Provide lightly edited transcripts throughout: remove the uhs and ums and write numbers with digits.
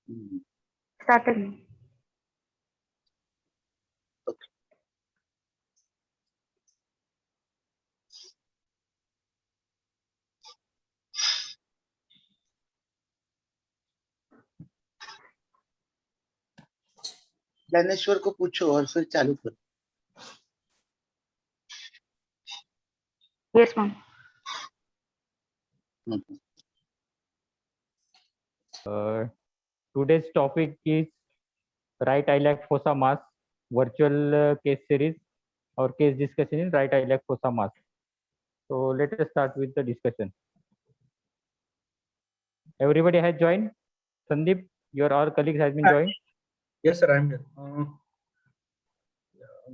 Started me. Okay. Dnyaneshwar को पूछो और फिर चालू करो। Yes, ma'am. Today's topic is right iliac fossa mass virtual case series or case discussion in right iliac fossa mass. So let us start with the discussion. Everybody has joined. Sandeep, your all colleagues has been joined. Yes, sir, I'm here.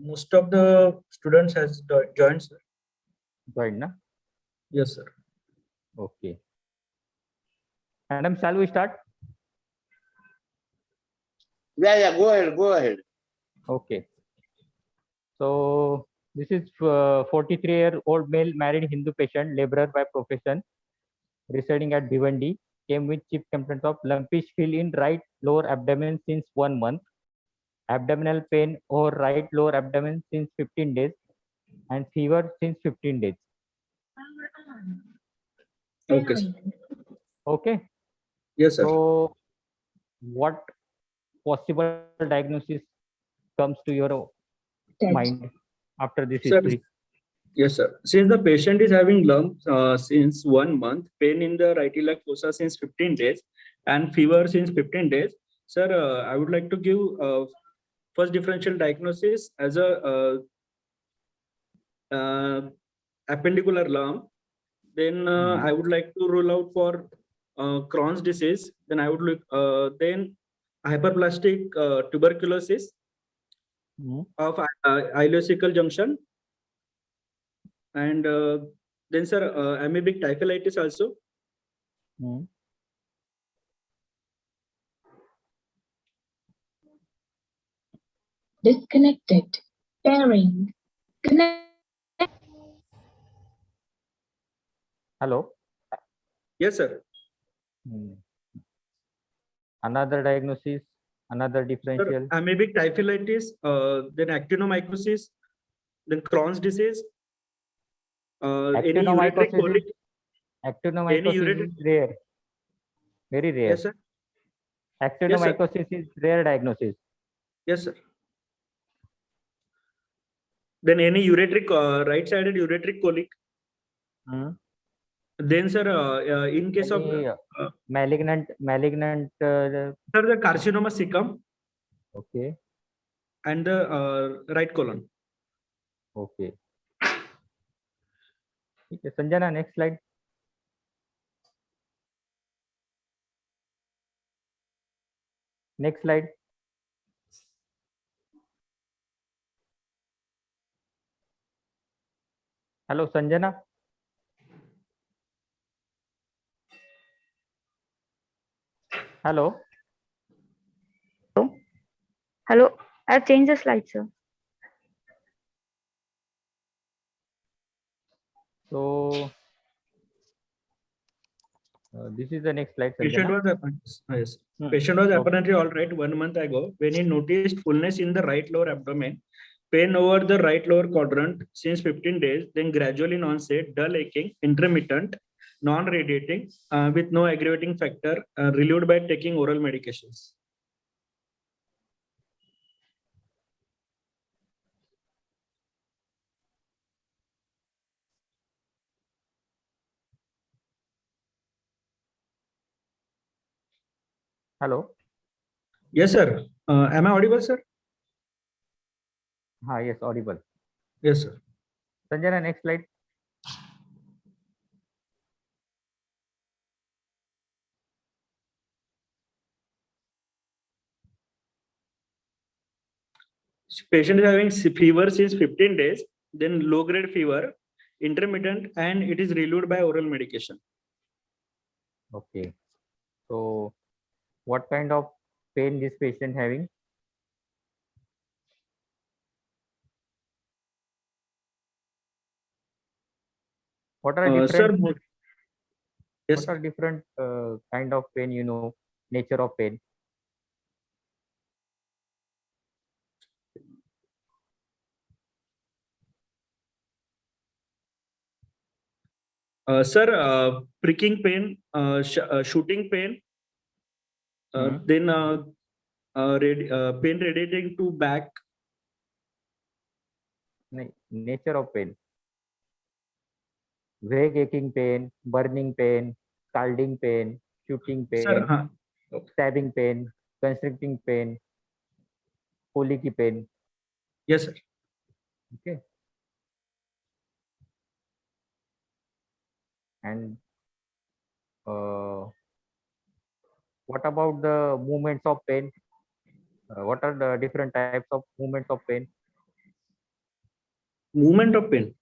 Most of the students has joined, sir. Joined, na? Yes, sir. Okay. Madam, shall we start? Yeah, go ahead. Okay. So this is 43-year-old male married Hindu patient, laborer by profession, residing at Bhiwandi, came with chief complaint of lumpish feel in right lower abdomen since 1 month, abdominal pain over right lower abdomen since 15 days, and fever since 15 days. Okay, sir. Okay. Yes, sir. So what possible diagnosis comes to your mind after this Sir, history? yes, sir. Since the patient is having lumps since 1 month, pain in the right iliac fossa since 15 days, and fever since 15 days, sir, I would like to give first differential diagnosis as a appendicular lump. Then I would like to rule out for Crohn's disease. Then I would look then hyperplastic tuberculosis of ileocecal junction, and then sir amoebic typhlitis also. Disconnected. Pairing. Connect. Hello. Yes, sir. Another diagnosis, another differential. Sir, amoebic typhlitis, then actinomycosis, then Crohn's disease, any ureteric colic. Actinomycosis is rare, very rare. Yes, sir. Actinomycosis is rare diagnosis. Yes, sir. Then any ureteric, right-sided ureteric colic. Then, sir, in case any of malignant, sir, the carcinoma cecum. Okay. And the right colon. Okay. Okay, Sanjana, next slide. Next slide. Hello, Sanjana. Hello. Hello. I've changed the slide, sir. So this is the next slide. Patient was Patient was apparently all right 1 month ago when he noticed fullness in the right lower abdomen, pain over the right lower quadrant since 15 days, then gradually onset, dull aching, intermittent, non-radiating, with no aggravating factor, relieved by taking oral medications. Hello. Yes, sir. Am I audible, sir? Yes, audible. Yes, sir. Sanjana, next slide. Patient is having fever since 15 days, then low-grade fever, intermittent, and it is relieved by oral medication. Okay. So what kind of pain this patient having? What are different? Sir, yes. What are different kind of pain? You know, nature of pain. Sir, pricking pain, shooting pain, then pain radiating to back. Nature of pain. Vague aching pain, burning pain, scalding pain, shooting pain, Sir, stabbing pain, constricting pain, colicky pain. yes, sir. Okay. And what about the movements of pain? What are the different types of movements of pain? Movement of pain.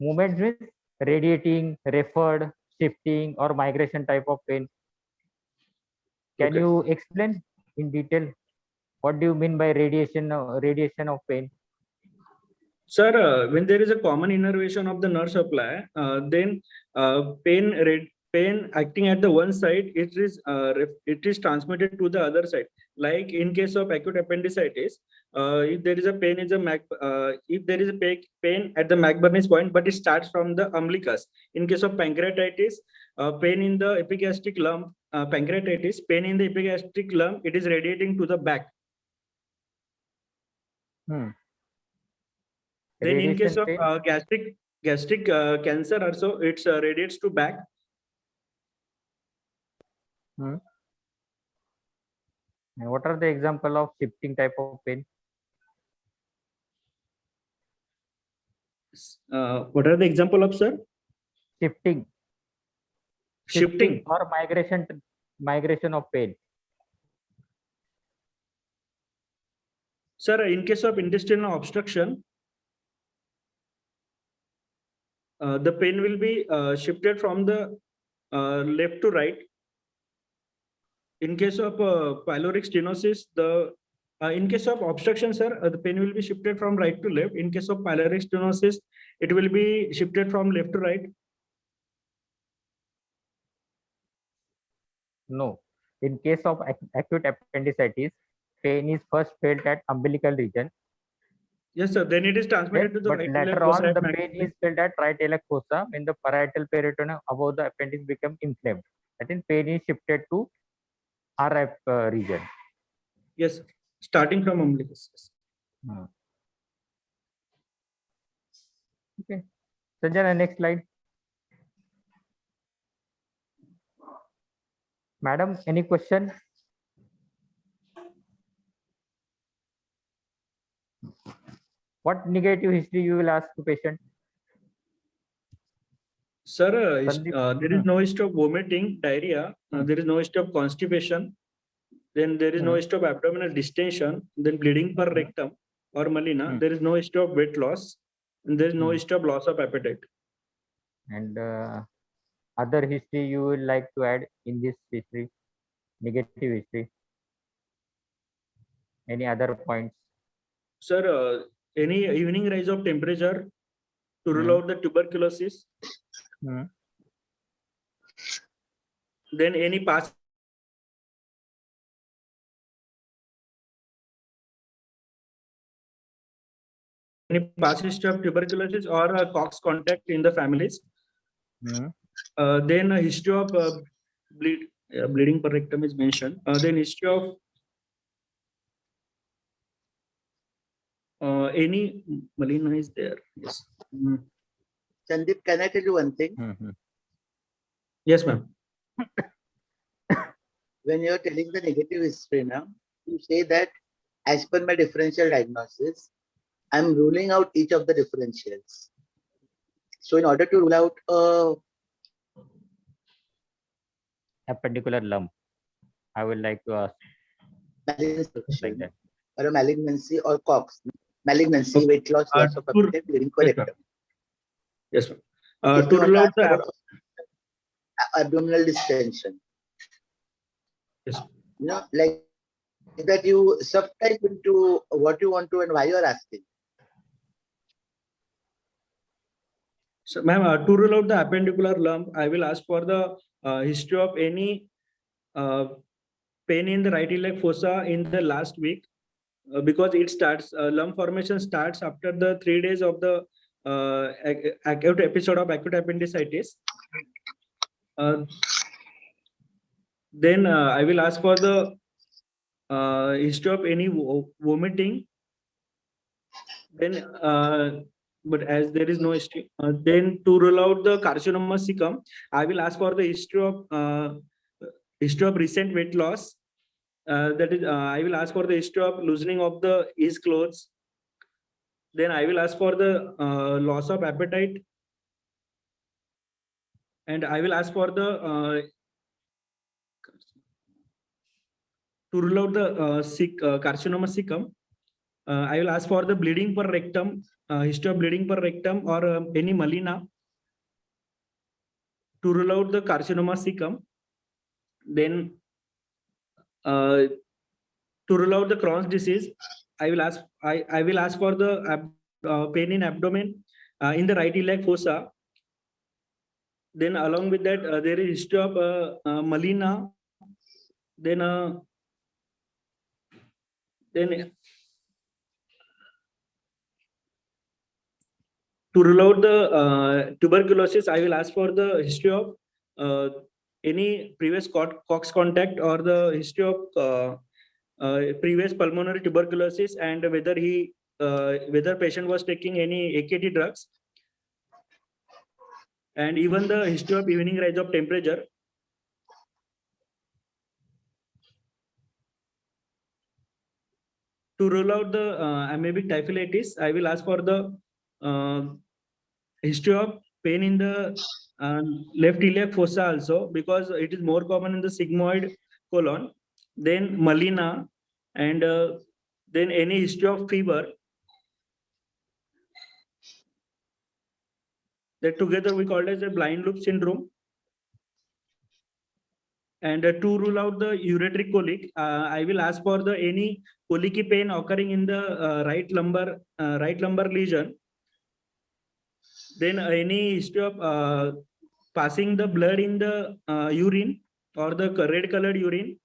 Movements means radiating, referred, shifting, or migration type of pain. Can Okay. you explain in detail what do you mean by radiation of pain? Sir, when there is a common innervation of the nerve supply, then pain acting at the one side, it is transmitted to the other side. Like in case of acute appendicitis, if there is a pain if there is a pain at the McBurney's point, but it starts from the umbilicus. In case of pancreatitis, pain in the epigastric lump, pancreatitis, pain in the epigastric lump, it is radiating to the back. Then in case of gastric cancer also, it radiates to back. And what are the example of shifting type of pain? What are the example of, sir? Shifting or migration of pain. Sir, in case of intestinal obstruction, the pain will be shifted from the left to right. In case of pyloric stenosis, in case of obstruction, sir, the pain will be shifted from right to left. In case of pyloric stenosis, it will be shifted from left to right. No. In case of acute appendicitis, pain is first felt at umbilical region. Yes, sir. Then it is transmitted to the But right later on, the pain is felt at right iliac fossa when the parietal peritoneum above the appendix become inflamed. That is, pain is shifted to RF region. Yes, starting from umbilicus. Okay. Sanjana, next slide. Madam, any question? What negative history you will ask to patient? Sir, there is no history of vomiting, diarrhea. There is no history of constipation. Then there is no history of abdominal distension. Then bleeding per rectum or melena. There is no history of weight loss. And there is no history of loss of appetite. And other history you would like to add in this history, negative history? Any other points? Sir, any evening rise of temperature to rule out the tuberculosis. Then any past history of tuberculosis or Cox contact in the families. Then a history of bleeding per rectum is mentioned. Then history of any melena is there. Yes. Sandeep, can I tell you one thing? Yes, ma'am. When you're telling the negative history now, you say that as per my differential diagnosis, I'm ruling out each of the differentials. So in order to rule out a appendicular lump, I would like to ask like that. Or a malignancy or Cox. Malignancy, weight loss, loss of appetite, bleeding per rectum. Yes, ma'am. To rule out the abdominal distension. Yes. You know, like that you subtype into what you want to and why you are asking. So, ma'am, to rule out the appendicular lump, I will ask for the history of any pain in the right iliac fossa in the last week, because it starts lump formation starts after the 3 days of the acute episode of acute appendicitis. Then I will ask for the history of any vomiting. Then, but as there is no history, then to rule out the carcinoma cecum, I will ask for the history of recent weight loss. That is, I will ask for the history of loosening of the his clothes. Then I will ask for the loss of appetite, and I will ask for the to rule out the carcinoma cecum. I will ask for the bleeding per rectum, history of bleeding per rectum or any melena to rule out the carcinoma cecum. Then to rule out the Crohn's disease, I will ask for the pain in abdomen in the right iliac fossa. Then along with that, there is history of melena. Then to rule out the tuberculosis, I will ask for the history of any previous COX contact or the history of previous pulmonary tuberculosis and whether patient was taking any AKT drugs, and even the history of evening rise of temperature. To rule out the amoebic typhlitis, I will ask for the history of pain in the left iliac fossa also, because it is more common in the sigmoid colon. Then melena, and then any history of fever. That together we call it as a blind loop syndrome. And to rule out the ureteric colic, I will ask for the any colicky pain occurring in the right lumbar lesion. Then any history of passing the blood in the urine or the red colored urine.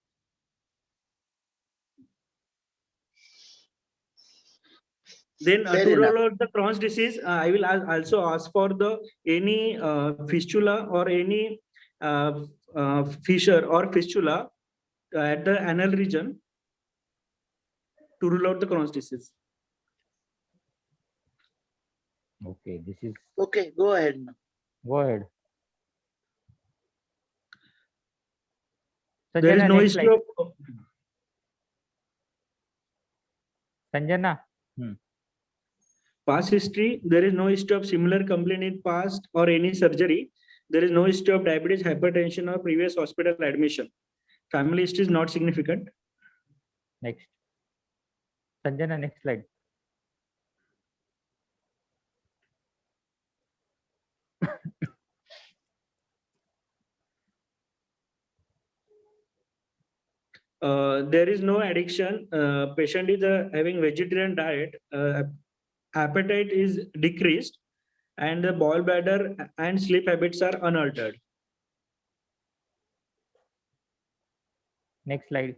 Then to rule out the Crohn's disease, I will also ask for the any fistula or any fissure or fistula at the anal region to rule out the Crohn's disease. Okay, this is. Okay, go ahead now. Go ahead. There is Sanjana, no next history slide. of Sanjana. past history. There is no history of similar complaint in past or any surgery. There is no history of diabetes, hypertension, or previous hospital admission. Family history is not significant. Next. Sanjana, next slide. There is no addiction. Patient is having vegetarian diet. Appetite is decreased, and the bowel bladder and sleep habits are unaltered. Next slide.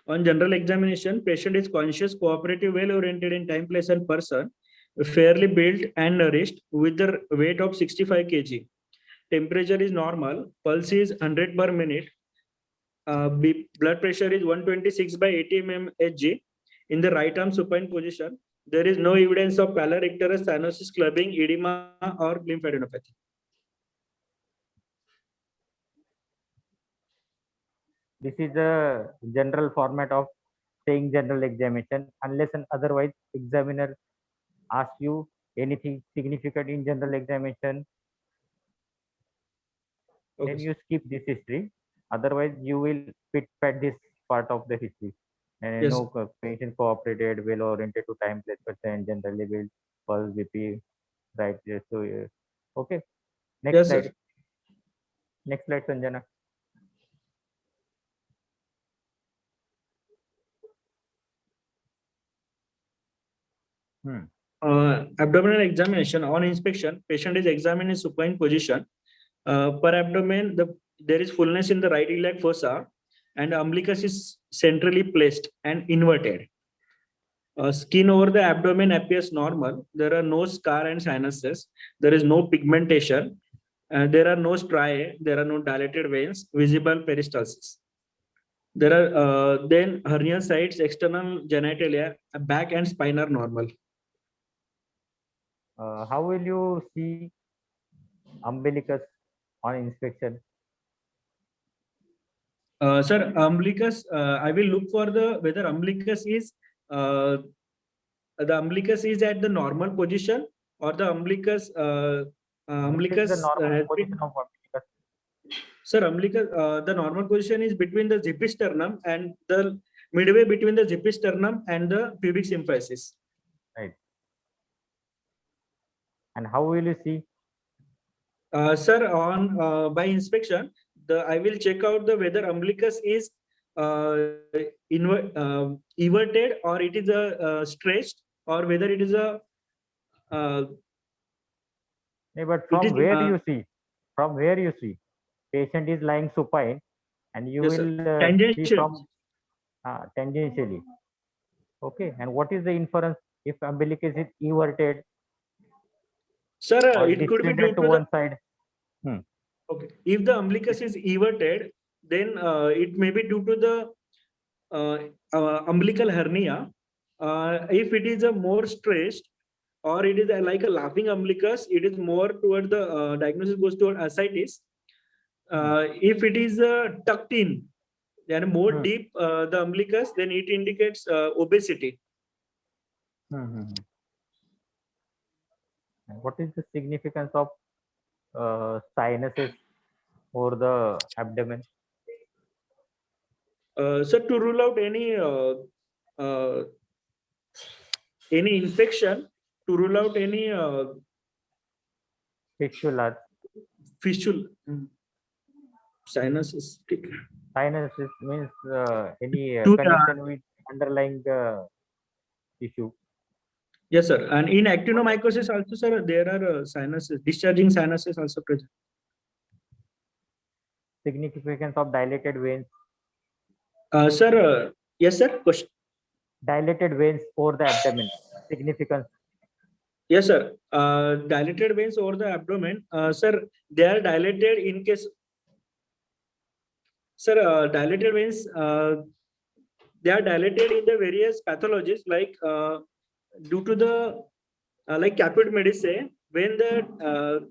On general examination, patient is conscious, cooperative, well-oriented in time, place, and person, fairly built and nourished, with the weight of 65 kg. Temperature is normal. Pulse is 100 per minute. Blood pressure is 126 by 80 mmHg. In the right arm supine position, there is no evidence of pallor icterus, cyanosis, clubbing, edema, or lymphadenopathy. This is the general format of saying general examination. Unless and otherwise, examiner asks you anything significant in general examination, then you skip this history. Otherwise, you will fit this part of the history. And Yes. no patient cooperated, well oriented to time, place, percent, generally built, pulse, BP, right? So, okay. Next Yes, slide. sir. Next slide, Sanjana. Abdominal examination. On inspection, patient is examined in supine position. Per abdomen, there is fullness in the right iliac fossa. and umbilicus is centrally placed and inverted. Skin over the abdomen appears normal. There are no scar and sinuses. There is no pigmentation. There are no striae. There are no dilated veins. Visible peristalsis. There are then hernia sites, external genitalia, back and spine are normal. How will you see umbilicus on inspection? Sir, umbilicus, I will look for the whether umbilicus is at the normal position or the umbilicus What is the normal has position been, of umbilicus? sir, umbilicus, the normal position is between the zipisternum and the midway between the zipisternum and the pubic symphysis. Right. And how will you see? Sir, on by inspection, I will check out the whether umbilicus is everted or it is a stretched or whether it is a Yeah, but it from is where do you see? From where you see? Patient is lying supine, and you yes, sir. will see Tangential. from tangentially. Okay. And what is the inference if umbilicus is everted Sir, or it could be due distended to to one the side? okay. If the umbilicus is everted, then it may be due to the umbilical hernia. If it is a more stretched or it is like a laughing umbilicus, it is more toward the diagnosis goes toward ascites. If it is tucked in and more deep the umbilicus, then it indicates obesity. And what is the significance of sinuses over the abdomen? So to rule out any infection, to rule out any Fistulas. fistula, sinuses. Sinuses means any To, condition with underlying tissue. yes, sir. And in actinomycosis also, sir, there are sinuses, discharging sinuses also present. Significance of dilated veins. Sir, yes, sir. Question. Dilated veins over the abdomen. Significance. Yes, sir. Dilated veins over the abdomen. Sir, they are dilated in case. Sir, dilated veins, they are dilated in the various pathologies like due to the like caput medusae, when the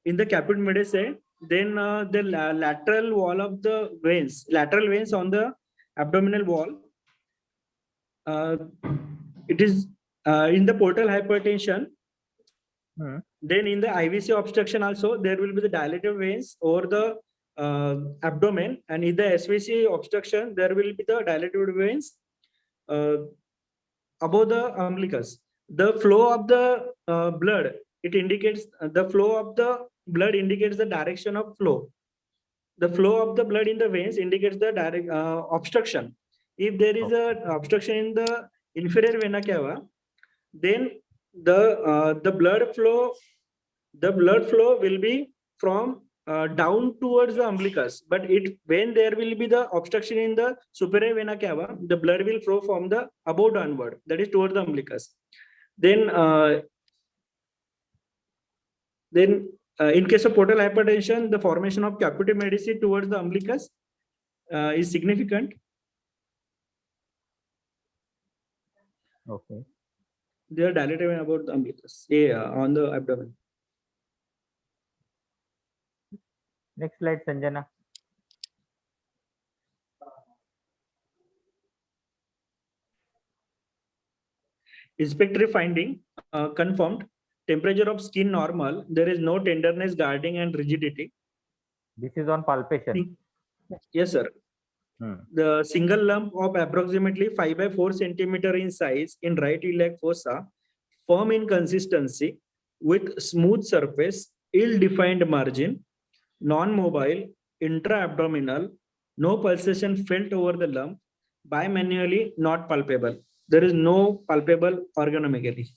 in the caput medusae, then the lateral wall of the veins, lateral veins on the abdominal wall, it is in the portal hypertension. Then in the IVC obstruction also, there will be the dilated veins over the abdomen, and in the SVC obstruction, there will be the dilated veins above the umbilicus. The flow of the blood, it indicates the flow of the blood indicates the direction of flow. The flow of the blood in the veins indicates the direct obstruction. If there is a obstruction in the inferior vena cava, then the blood flow will be from down towards the umbilicus, but when there will be the obstruction in the superior vena cava, the blood will flow from the above downward, that is towards the umbilicus. Then in case of portal hypertension, the formation of caput medusae towards the umbilicus is significant. Okay. They are dilated about the umbilicus on the abdomen. Next slide, Sanjana. Inspectory finding confirmed. Temperature of skin normal. There is no tenderness, guarding, and rigidity. This is on palpation. Yes, sir. The single lump of approximately 5 by 4 centimeter in size in right iliac fossa, firm in consistency, with smooth surface, ill-defined margin, non-mobile, intra-abdominal, no pulsation felt over the lump, bimanually not palpable. There is no palpable organomegaly.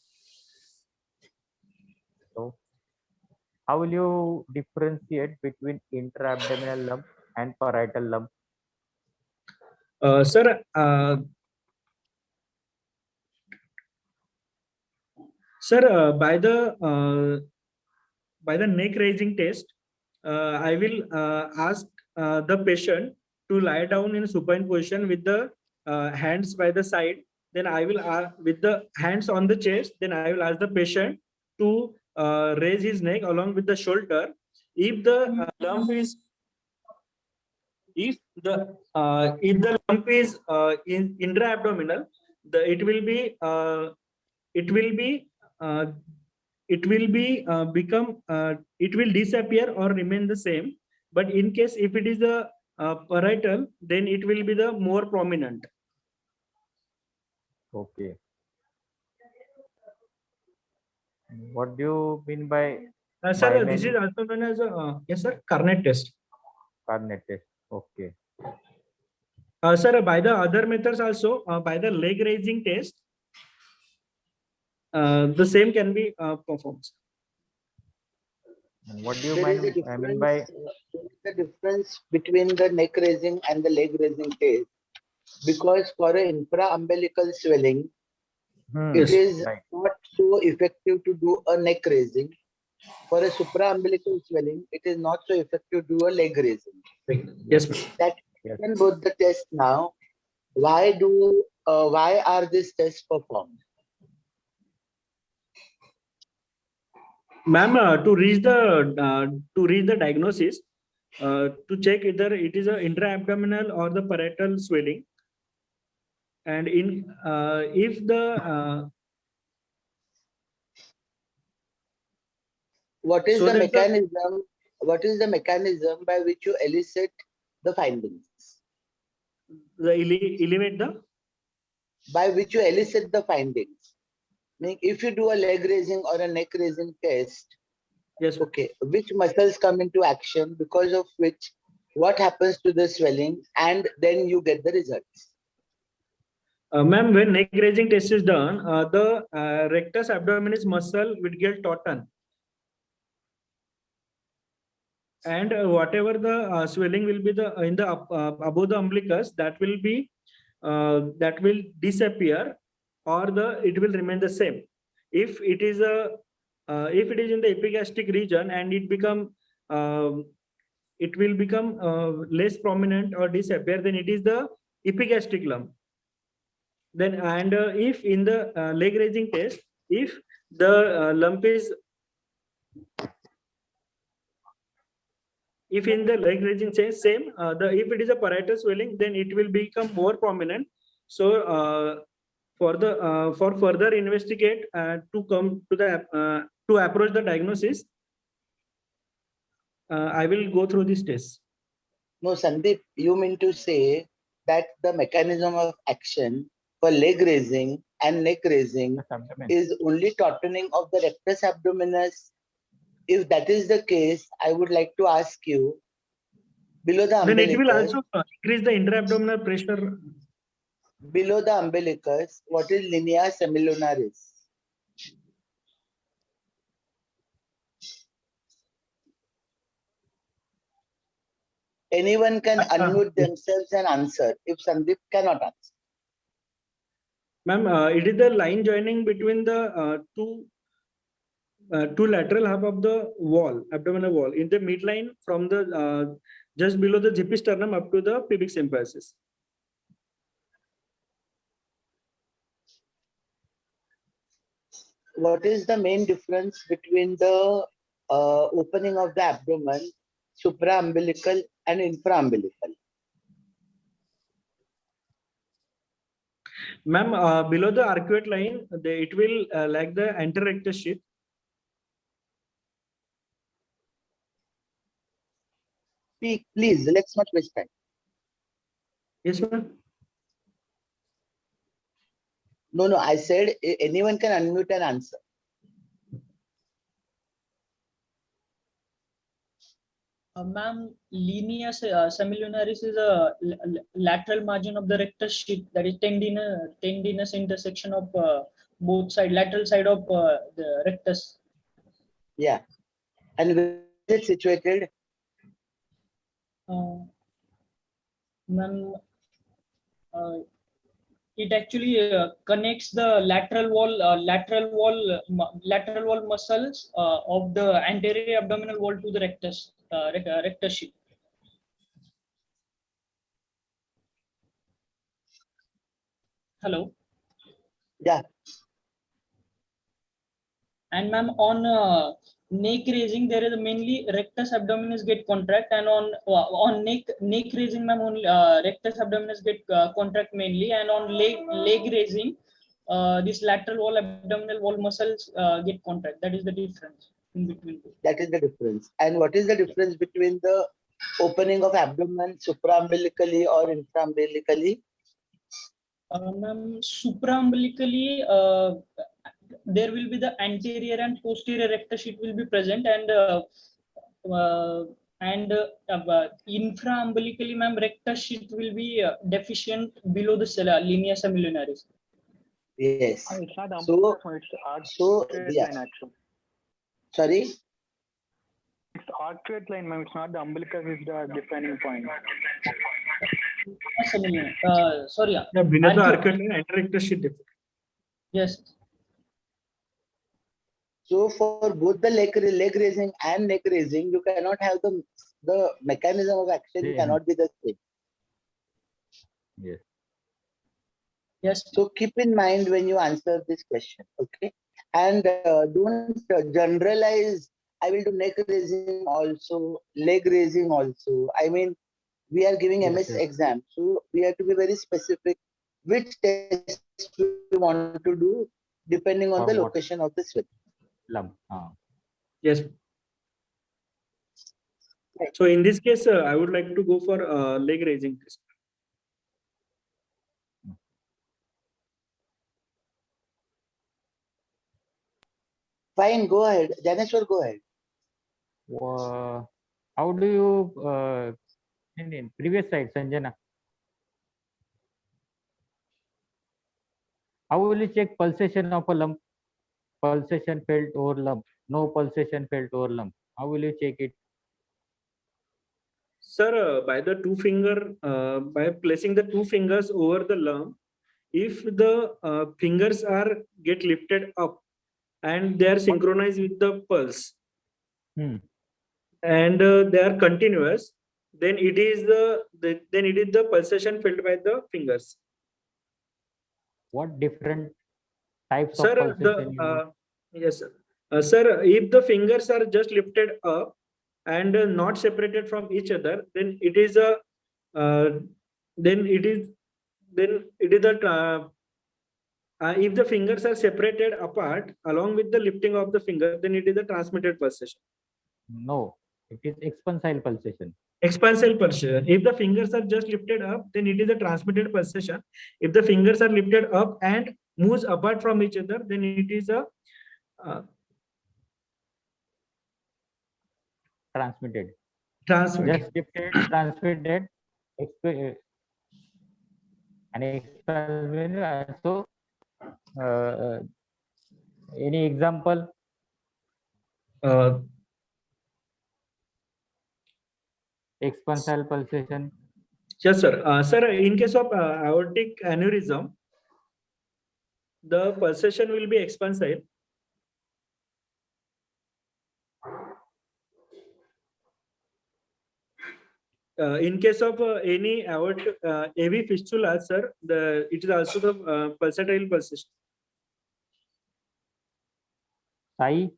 So, how will you differentiate between intra-abdominal lump and parietal lump? Sir, by the neck raising test, I will ask the patient to lie down in supine position with the hands by the side. Then I will with the hands on the chest. Then I will ask the patient to raise his neck along with the shoulder. If the lump is if the lump is in intra-abdominal, it will be it will be uh, it will disappear or remain the same. But in case if it is the parietal, then it will be the more prominent. Okay. What do you mean by Sir, this is also known as a yes, sir, Carnet test. Carnet test? Okay. Sir, by the other methods also, by the leg raising test, the same can be performed. What do you There is a mean? I mean by there is a difference between the neck raising and the leg raising test, because for an infra-umbilical swelling, it is right. not so effective to do a neck raising. For a supra-umbilical swelling, it is not so effective to do a leg raising. Yes, ma'am. That Yes. in both the tests now, why are these tests performed? Ma'am, to reach the diagnosis, to check either it is a intra-abdominal or the parietal swelling, and in if the What is so the that the- mechanism? What is the mechanism by which you elicit the findings? eliminate the By which you elicit the findings. Meaning, if you do a leg raising or a neck raising test, yes, okay, which muscles come into action, because of which what happens to the swelling, and then you get the results. ma'am, when neck raising test is done, the rectus abdominis muscle will get tautened, and whatever the swelling will be the in the above the umbilicus, that will disappear, or it will remain the same. If it is in the epigastric region and it will become less prominent or disappear, then it is the epigastric lump. Then and if in the leg raising test, if the lump is if in the leg raising test same, if it is a parietal swelling, then it will become more prominent. So for further investigate to come to the to approach the diagnosis, I will go through this test. No, Sandeep, you mean to say that the mechanism of action for leg raising and neck raising Abdomen. is only tautening of the rectus abdominis? If that is the case, I would like to ask you, below the Then it will umbilicus, also increase the intra-abdominal pressure. below the umbilicus, what is linea semilunaris? Anyone can unmute themselves and answer if Sandeep cannot answer. Ma'am, it is the line joining between the two lateral half of the wall, abdominal wall, in the midline from the just below the zipisternum up to the pubic symphysis. What is the main difference between the opening of the abdomen, supraumbilical and infraumbilical? Ma'am, below the arcuate line, it will lack the anterectus sheath. Please, let's not waste time. Yes, ma'am. No, I said anyone can unmute and answer. Ma'am, linea semilunaris is a lateral margin of the rectus sheath, that is tendinous intersection of both side, lateral side of the rectus. Yeah. And where is it situated? Ma'am, it actually connects the lateral wall muscles of the anterior abdominal wall to the rectus sheath. Hello. Yeah. And ma'am, on neck raising, there is mainly rectus abdominis get contract, and on neck raising, ma'am, only rectus abdominis get contract mainly, and on leg raising, this lateral wall abdominal wall muscles get contract. That is the difference in between two. That is the difference. And what is the difference between the opening of abdomen supraumbilically or infraumbilically? Ma'am, supraumbilically, there will be the anterior and posterior rectus sheath will be present, and infraumbilically, ma'am, rectus sheath will be deficient below the linea semilunaris. Yes. It's not So, arcuate yeah. line actually. Sorry? It's arcuate line, ma'am. It's not the umbilicus is the defining point. Sorry. Yeah, beneath the Arcuate. arcuate line, rectus sheath defect. Yes. So for both the leg raising and neck raising, you cannot have the mechanism of action Same. cannot be the same. Yes. Yes. So keep in mind when you answer this question, okay? And don't generalize. I will do neck raising also, leg raising also. I mean, we are giving Yes, MS yes. exam, so we have to be very specific which test we want to do depending on For the what? location of the swelling. Lump. Yes. So in this case, I would like to go for leg raising test. Fine, go ahead. Janeshwar, go ahead. How do you in previous slide, Sanjana? How will you check pulsation of a lump? Pulsation felt over lump. No pulsation felt over lump. How will you check it? Sir, by the by placing the two fingers over the lump, if the fingers are get lifted up and they are synchronized with the pulse, and they are continuous, then it is the pulsation felt by the fingers. What different types Sir, of pulsation? yes, sir. Sir, if the fingers are just lifted up and not separated from each other, then it is a if the fingers are separated apart along with the lifting of the finger, then it is a transmitted pulsation. No, it is expansile pulsation. Expansile pulsation. If the fingers are just lifted up, then it is a transmitted pulsation. If the fingers are lifted up and moves apart from each other, then it is a Transmitted. transmitted. Just lifted, transmitted, and expanded. So, any example? Expansile pulsation. Yes, sir. Sir, in case of aortic aneurysm, the pulsation will be expansile. In case of any aortic AV fistula, sir, it is also the pulsatile pulsation. Sai.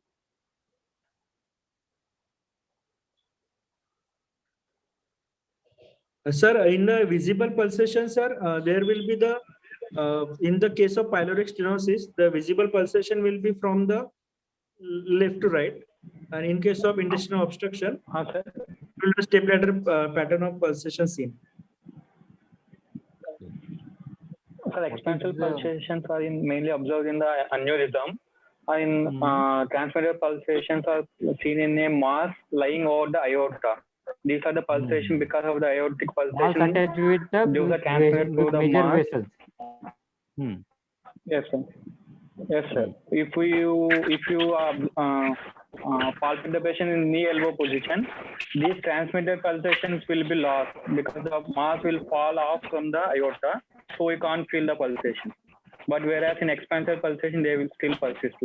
Sir, in the visible pulsation, sir, there will be the in the case of pyloric stenosis, the visible pulsation will be from the left to right, and in case of intestinal obstruction, Sir. will the stepladder pattern of pulsation seen. Sir, expansile pulsations are mainly observed in the aneurysm. In transmitted pulsations are seen in a mass lying over the aorta. These are the pulsation because of the aortic pulsation. Attached with the Those are transmitted through the major mass. vessels. Yes, sir. Yes, sir. If you palpate the patient in knee elbow position, these transmitted pulsations will be lost because the mass will fall off from the aorta, so we can't feel the pulsation. But whereas in expansor pulsation, they will still persist.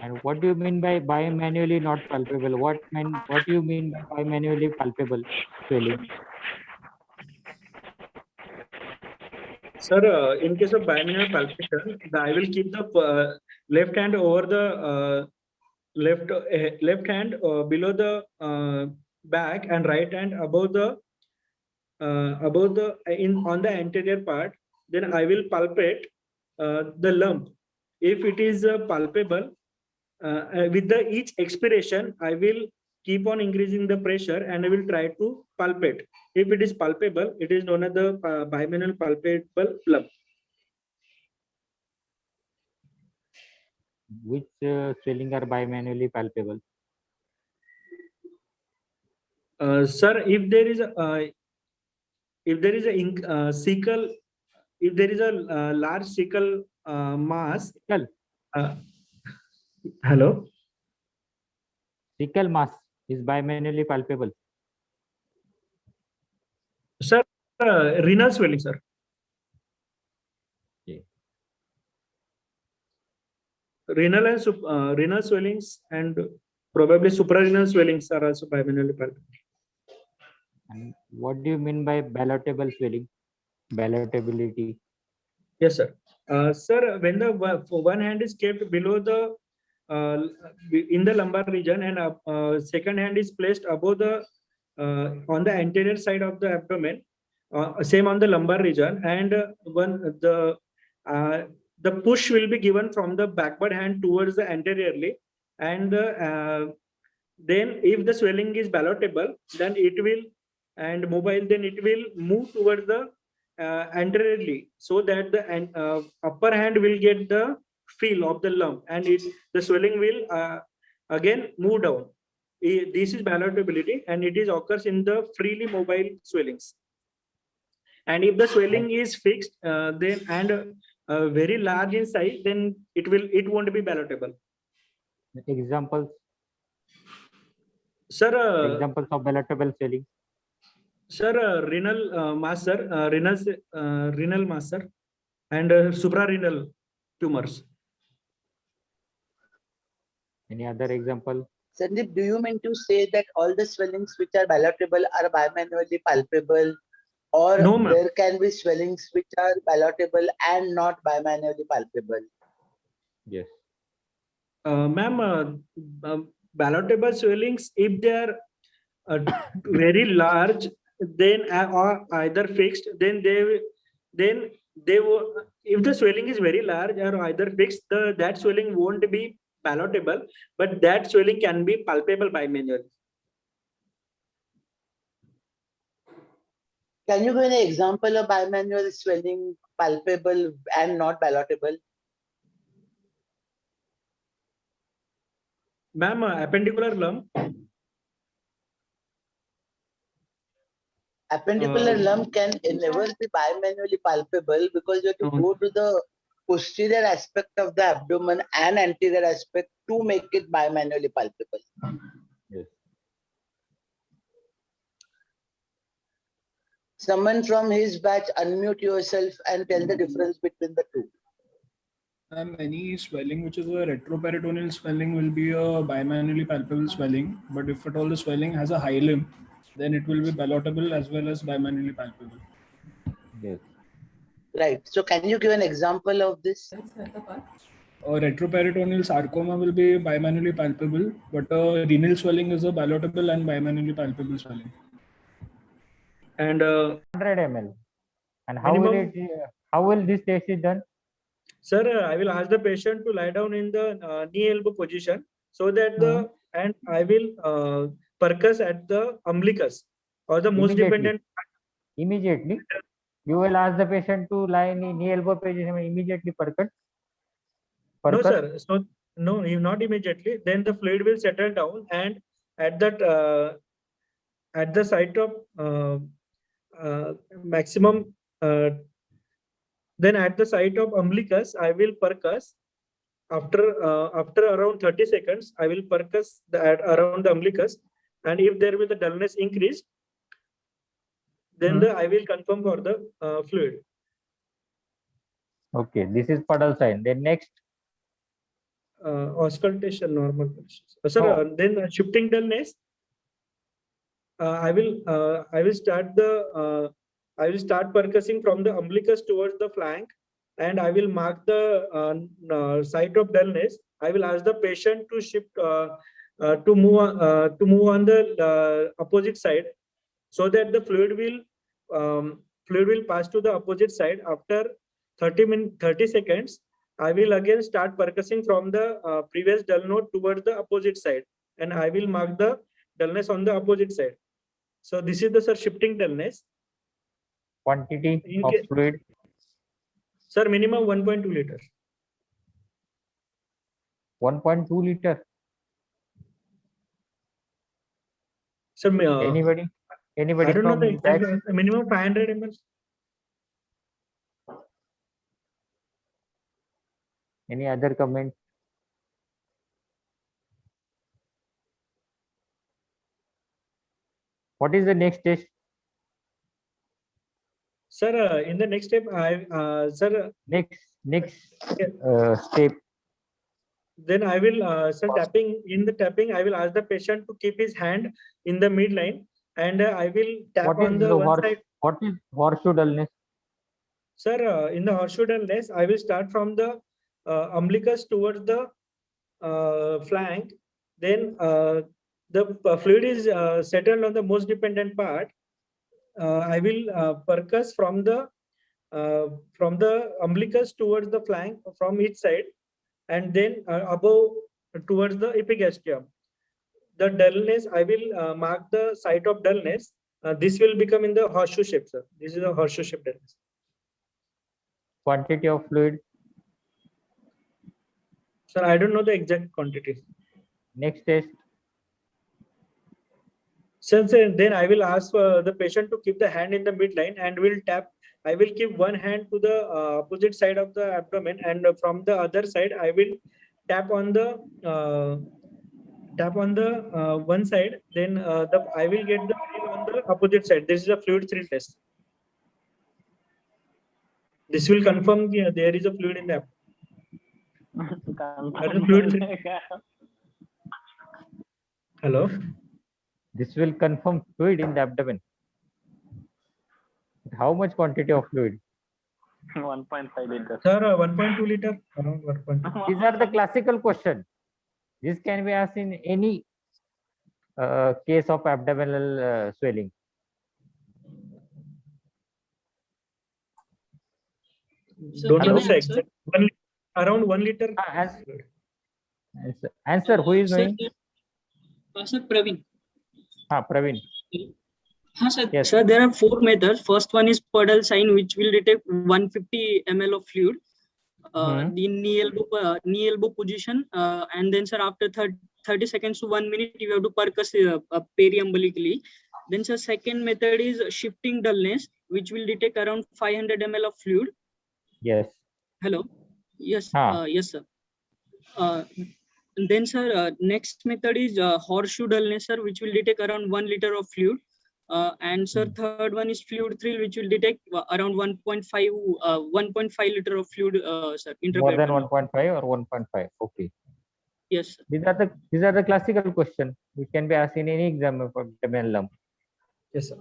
And what do you mean by bimanually not palpable? What do you mean by bimanually palpable swelling? Sir, in case of bimanual palpation, I will keep the left hand over the left hand below the back and right hand above the on the anterior part. Then I will palpate the lump. If it is palpable, with the each expiration, I will keep on increasing the pressure and I will try to palpate. If it is palpable, it is known as the bimanual palpable lump. Which swelling are bimanually palpable? Sir, if there is a cecal, if there is a large cecal mass. Hello. Cecal mass is bimanually palpable. Sir, renal swelling, sir. Okay. Renal and renal swellings and probably suprarenal swellings are also bimanually palpable. And what do you mean by ballotable swelling? Ballotability. Yes, sir. Sir, when the one hand is kept below the in the lumbar region and second hand is placed above the on the anterior side of the abdomen, same on the lumbar region, and the push will be given from the backward hand towards the anteriorly, and then if the swelling is ballotable, then it will and mobile, then it will move towards the anteriorly, so that the upper hand will get the feel of the lump and the swelling will again move down. This is ballotability and it is occurs in the freely mobile swellings. And if the swelling is fixed then and very large in size, then it won't be ballotable. Examples? Sir, examples of ballotable swelling. Sir, renal mass, sir, renal mass, sir, and suprarenal tumors. Any other example? Sandeep, do you mean to say that all the swellings which are ballotable are bimanually palpable, or No, ma'am. there can be swellings which are ballotable and not bimanually palpable? Yes. Ma'am, ballotable swellings, if they are very large, then or either fixed, then they will, if the swelling is very large or either fixed, that swelling won't be ballotable, but that swelling can be palpable bimanually. Can you give an example of bimanual swelling palpable and not ballotable? Ma'am, appendicular lump. Appendicular lump can never be bimanually palpable because you have to go to the posterior aspect of the abdomen and anterior aspect to make it bimanually palpable. Yes. Someone from his batch, unmute yourself and tell the difference between the two. Any swelling which is a retroperitoneal swelling will be a bimanually palpable swelling, but if at all the swelling has a hilum, then it will be ballotable as well as bimanually palpable. Yes. Right. So can you give an example of this? A retroperitoneal sarcoma will be bimanually palpable, but a renal swelling is a ballotable and bimanually palpable swelling. And 100 ml. And how will this test is done? Sir, I will ask the patient to lie down in the knee elbow position so that and I will percuss at the umbilicus or the most dependent. Immediately. You will ask the patient to lie in knee elbow position and immediately percuss. No, sir. So no, not immediately. Then the fluid will settle down, and at that at the site of maximum. Then at the site of umbilicus, I will percuss after around 30 seconds, I will percuss around the umbilicus, and if there will the dullness increase, then I will confirm for the fluid. Okay, this is puddle sign. Then next, Auscultation normal. Sir, then shifting dullness. I will start percussing from the umbilicus towards the flank, and I will mark the site of dullness. I will ask the patient to shift to move on the opposite side, so that the fluid will pass to the opposite side. After 30 seconds, I will again start percussing from the previous dull node towards the opposite side, and I will mark the dullness on the opposite side. So this is the shifting dullness. quantity of fluid. Sir, minimum 1.2 liters. 1.2 liter. Sir, Anybody I don't know from the exact answer. Minimum 500 ml. Any other comment? What is the next test? Sir, in the next step, Next step. Then I will, sir, in the tapping, I will ask the patient to keep his hand in the midline, and I will tap on the one side. What is horseshoe dullness? Sir, in the horseshoe dullness, I will start from the umbilicus towards the flank. Then the fluid is settled on the most dependent part. I will percuss from the umbilicus towards the flank from each side, and then above towards the epigastrium. The dullness, I will mark the site of dullness. This will become in the horseshoe shape, sir. This is a horseshoe shape dullness. Quantity of fluid. Sir, I don't know the exact quantity. Next test. Since then I will ask the patient to keep the hand in the midline and will tap. I will keep one hand to the opposite side of the abdomen, and from the other side I will tap on the one side. Then I will get the fluid on the opposite side. This is a fluid thrill test. This will confirm there is a fluid in the abdomen. Hello. This will confirm fluid in the abdomen. How much quantity of fluid? 1.5 liters. Sir, 1.2 liter. Around 1.2. These are the classical questions. This can be asked in any case of abdominal swelling. Don't know the exact. Around 1 liter. Answer. Who is knowing? Sir, Praveen. Praveen. Sir, Yes. Sir, there are 4 methods. First one is puddle sign, which will detect 150 ml of fluid. The knee elbow position, and then, sir, after 30 seconds to 1 minute, you have to percuss periumbilically. Then, sir, second method is shifting dullness, which will detect around 500 ml of fluid. Yes. Hello. Yes. Yes, sir. Then, sir, next method is horseshoe dullness, sir, which will detect around 1 liter of fluid. And sir, third one is fluid thrill, which will detect around 1.5 liter of fluid, sir. More than 1.5 or 1.5. Okay. Yes, sir. These are the classical questions which can be asked in any exam of abdominal lump. Yes, sir.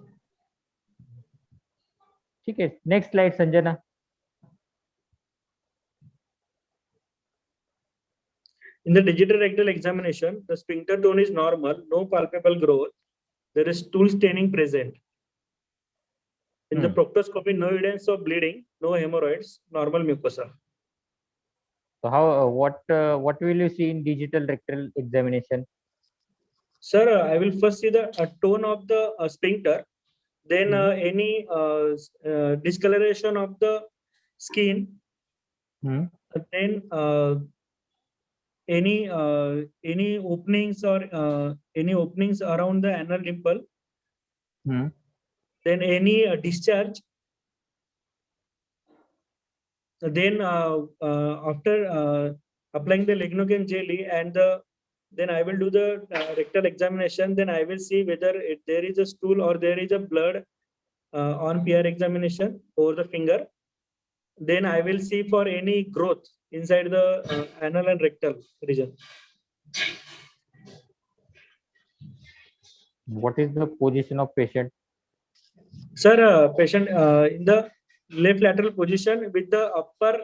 Okay. Next slide, Sanjana. In the digital rectal examination, the sphincter tone is normal, no palpable growth. There is stool staining present. In the proctoscopy, no evidence of bleeding, no hemorrhoids, normal mucosa. So what will you see in digital rectal examination? Sir, I will first see the tone of the sphincter, then any discoloration of the skin, then any openings or any openings around the anal dimple, then any discharge, then after applying the lignocaine jelly, and then I will do the rectal examination. Then I will see whether there is a stool or there is a blood on PR examination over the finger. Then I will see for any growth inside the anal and rectal region. What is the position of patient? Sir, patient in the left lateral position with the upper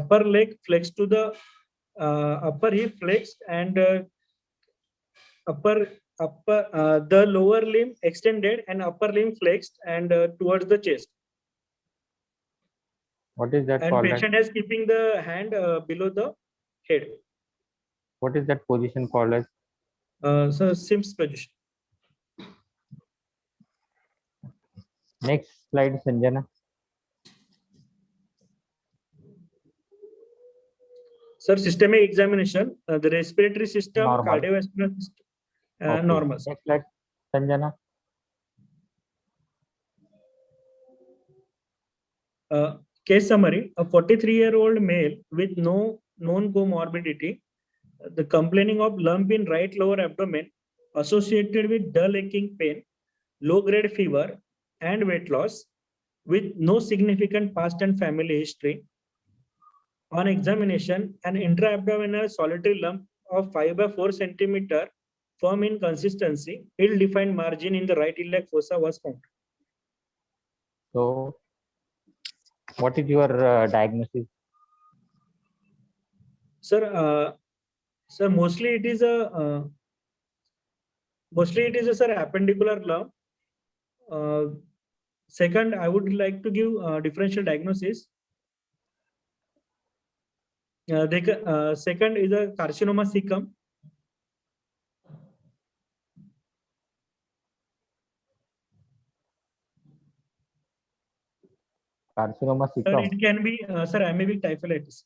upper leg flexed to the upper hip flexed, and the lower limb extended and upper limb flexed and towards the chest. What is that And called? patient is keeping the hand below the head. What is that position called as? So Sims position. Next slide, Sanjana. Sir, systemic examination, the respiratory system, Normal. cardiovascular system, Okay. normal. Next slide, Sanjana. Case summary: a 43-year-old male with no known comorbidity, the complaining of lump in right lower abdomen associated with dull aching pain, low-grade fever, and weight loss, with no significant past and family history. On examination, an intra-abdominal solitary lump of 5 by 4 centimeter, firm in consistency, ill-defined margin in the right iliac fossa was found. So, what is your diagnosis? Sir, mostly it is a sir appendicular lump. Second, I would like to give differential diagnosis. Second is a carcinoma cecum. Carcinoma Sir, cecum. it can be sir amoebic typhlitis.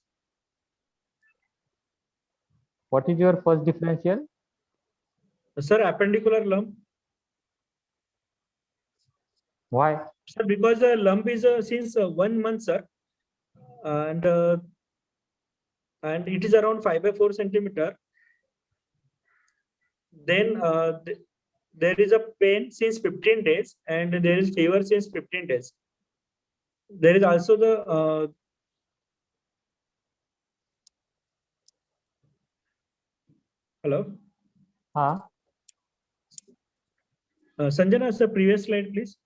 What is your first differential? Sir, appendicular lump. Why? Sir, because the lump is since 1 month, sir, and it is around 5 by 4 centimeter. Then there is a pain since 15 days, and there is fever since 15 days. There is also the hello. Sanjana, sir, previous slide, please.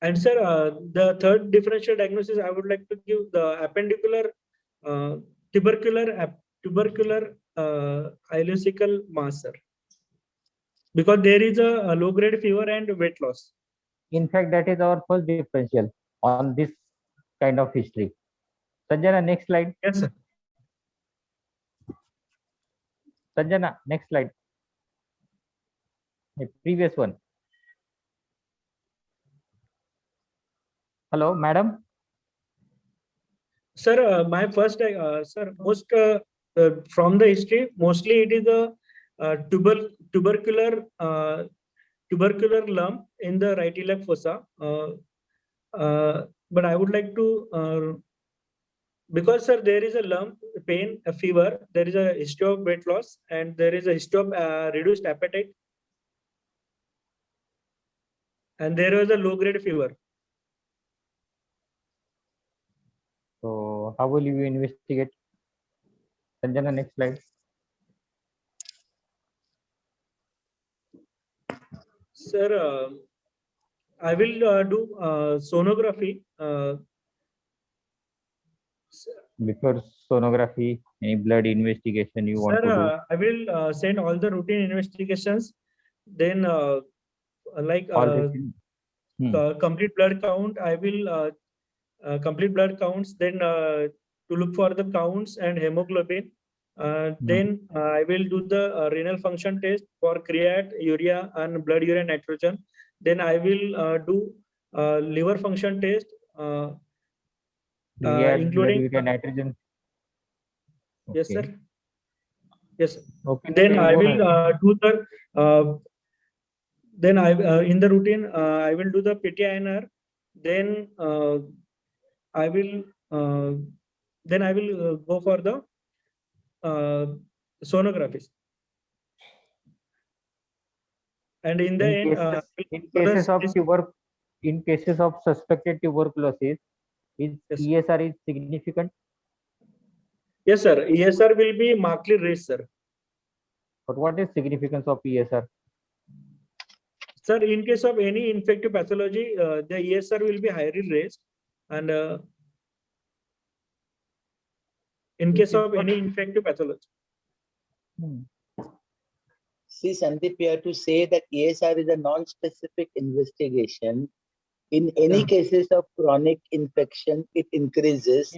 And sir, the third differential diagnosis I would like to give the appendicular tubercular ileocecal mass, sir, because there is a low-grade fever and weight loss. In fact, that is our first differential on this kind of history. Sanjana, next slide. Yes, sir. Sanjana, next slide. The previous one. Hello, madam. Sir, my first, sir, most from the history, mostly it is a tubercular lump in the right iliac fossa. But I would like to, because sir, there is a lump, pain, a fever, there is a history of weight loss, and there is a history of reduced appetite, and there was a low-grade fever. So, how will you investigate? Sanjana, next slide. Sir, I will do sonography. Before sonography, any blood investigation you want to do? Sir, I will send all the routine investigations. Then, like complete blood count, I will complete blood counts. Then to look for the counts and hemoglobin. Then I will do the renal function test for creat, urea, and blood urine nitrogen. Then I will do liver function test, including blood urine nitrogen. Yes, Okay. sir. Yes, sir. Okay. Then I will do the then I in the routine I will do the PT-INR. Then I will go for the sonography. And in the end, in cases of suspected tuberculosis, is ESR is significant? Yes, sir. ESR will be markedly raised, sir. But what is significance of ESR? Sir, in case of any infective pathology, the ESR will be highly raised, and in case of any infective pathology. See, Sandeep, you have to say that ESR is a non-specific investigation. In any cases of chronic infection, it increases.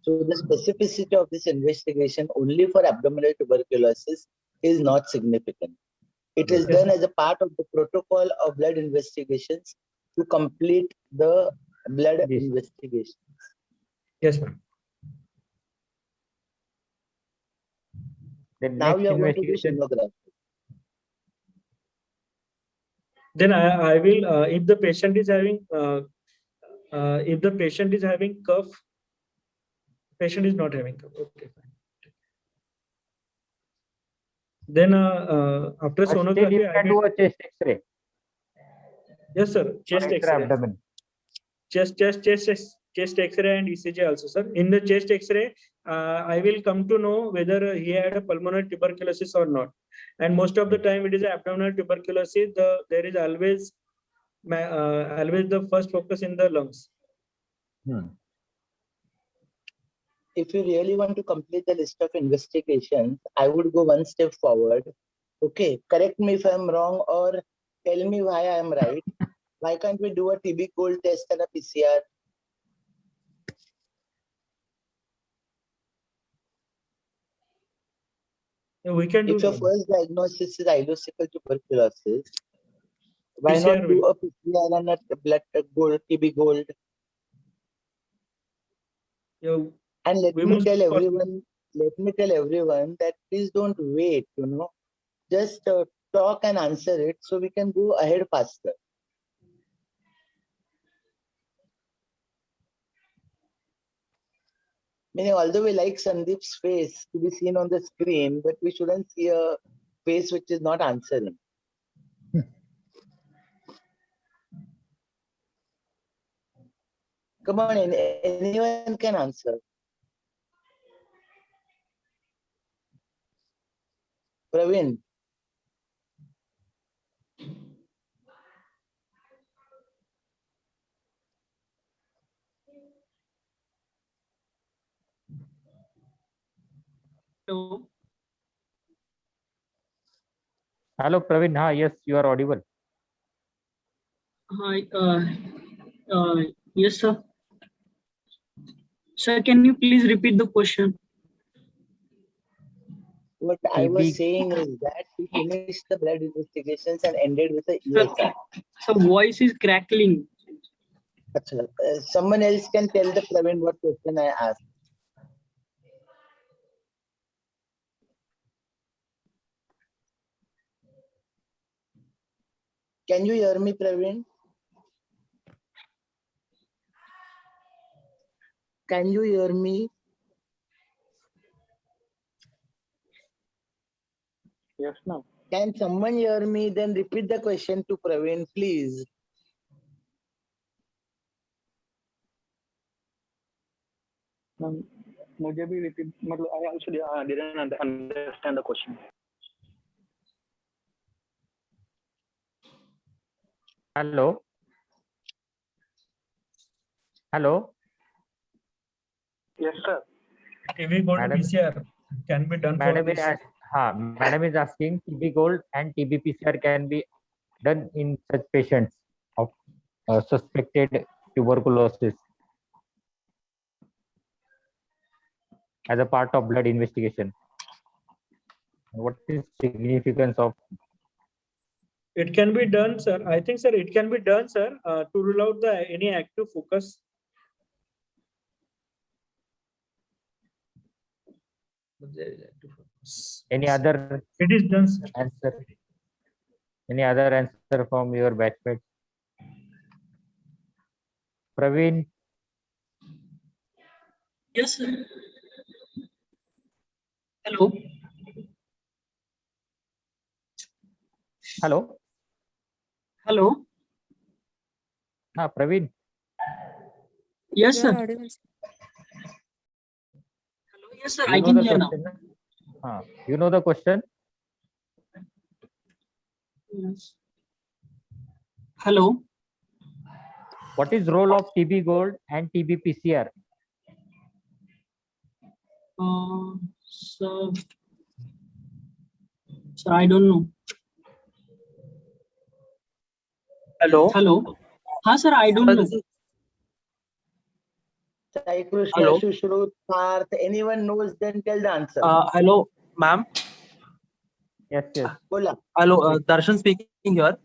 So the specificity of this investigation only for abdominal tuberculosis is not significant. It is done as a part of the protocol of blood investigations to complete the blood investigations. Yes, ma'am. Now you are going to do sonography. Then I will, if the patient is having cough, patient is not having cough. Okay, fine. Then after sonography, you can do a chest X-ray. Yes, sir. Chest X-ray. Abdomen. Chest X-ray and ECG also, sir. In the chest X-ray, I will come to know whether he had a pulmonary tuberculosis or not. And most of the time, it is abdominal tuberculosis. There is always the first focus in the lungs. If you really want to complete the list of investigations, I would go one step forward. Okay, correct me if I'm wrong or tell me why I am right. Why can't we do a TB gold test and a PCR? We can do. If your first diagnosis is ileocecal tuberculosis, why PCR not do a PCR and a blood gold, TB gold? And let me tell everyone that please don't wait, just talk and answer it so we can go ahead faster. Meaning, although we like Sandeep's face to be seen on the screen, but we shouldn't see a face which is not answering. Come on, anyone can answer. Praveen. Hello. Hello, Praveen. Yes, you are audible. Hi. Yes, sir. Sir, can you please repeat the question? What I was saying is that we finished the blood investigations and ended with the ESR. So voice is crackling. Someone else can tell the Praveen what question I asked. Can you hear me, Praveen? Can you hear me? Yes, no. Can someone hear me? Then repeat the question to Praveen, please. मुझे भी repeat. I also didn't understand the question. Hello. Hello. Yes, sir. TB gold PCR can be done Madam for this. Madam is asking TB gold and TB PCR can be done in such patients of suspected tuberculosis as a part of blood investigation. What is significance of? It can be done, sir. I think, sir, it can be done, sir, to rule out any active focus. But there is active focus. Any other It is done, sir. answer? Any other answer from your batchmates? Praveen, Yes, sir. Hello. hello. Hello. Praveen. Yes, sir. audible. Hello. Yes, sir. You I know can the hear now. question. You know the question. Yes. Hello. What is role of TB Gold and TB PCR? Sir, I don't know. Hello. Hello. Sir, I don't know. Sai Krishna, Hello. Shushruth, Parth, anyone knows, then tell the answer. Hello, ma'am. Yes, yes. Bola. Hello, Darshan speaking here.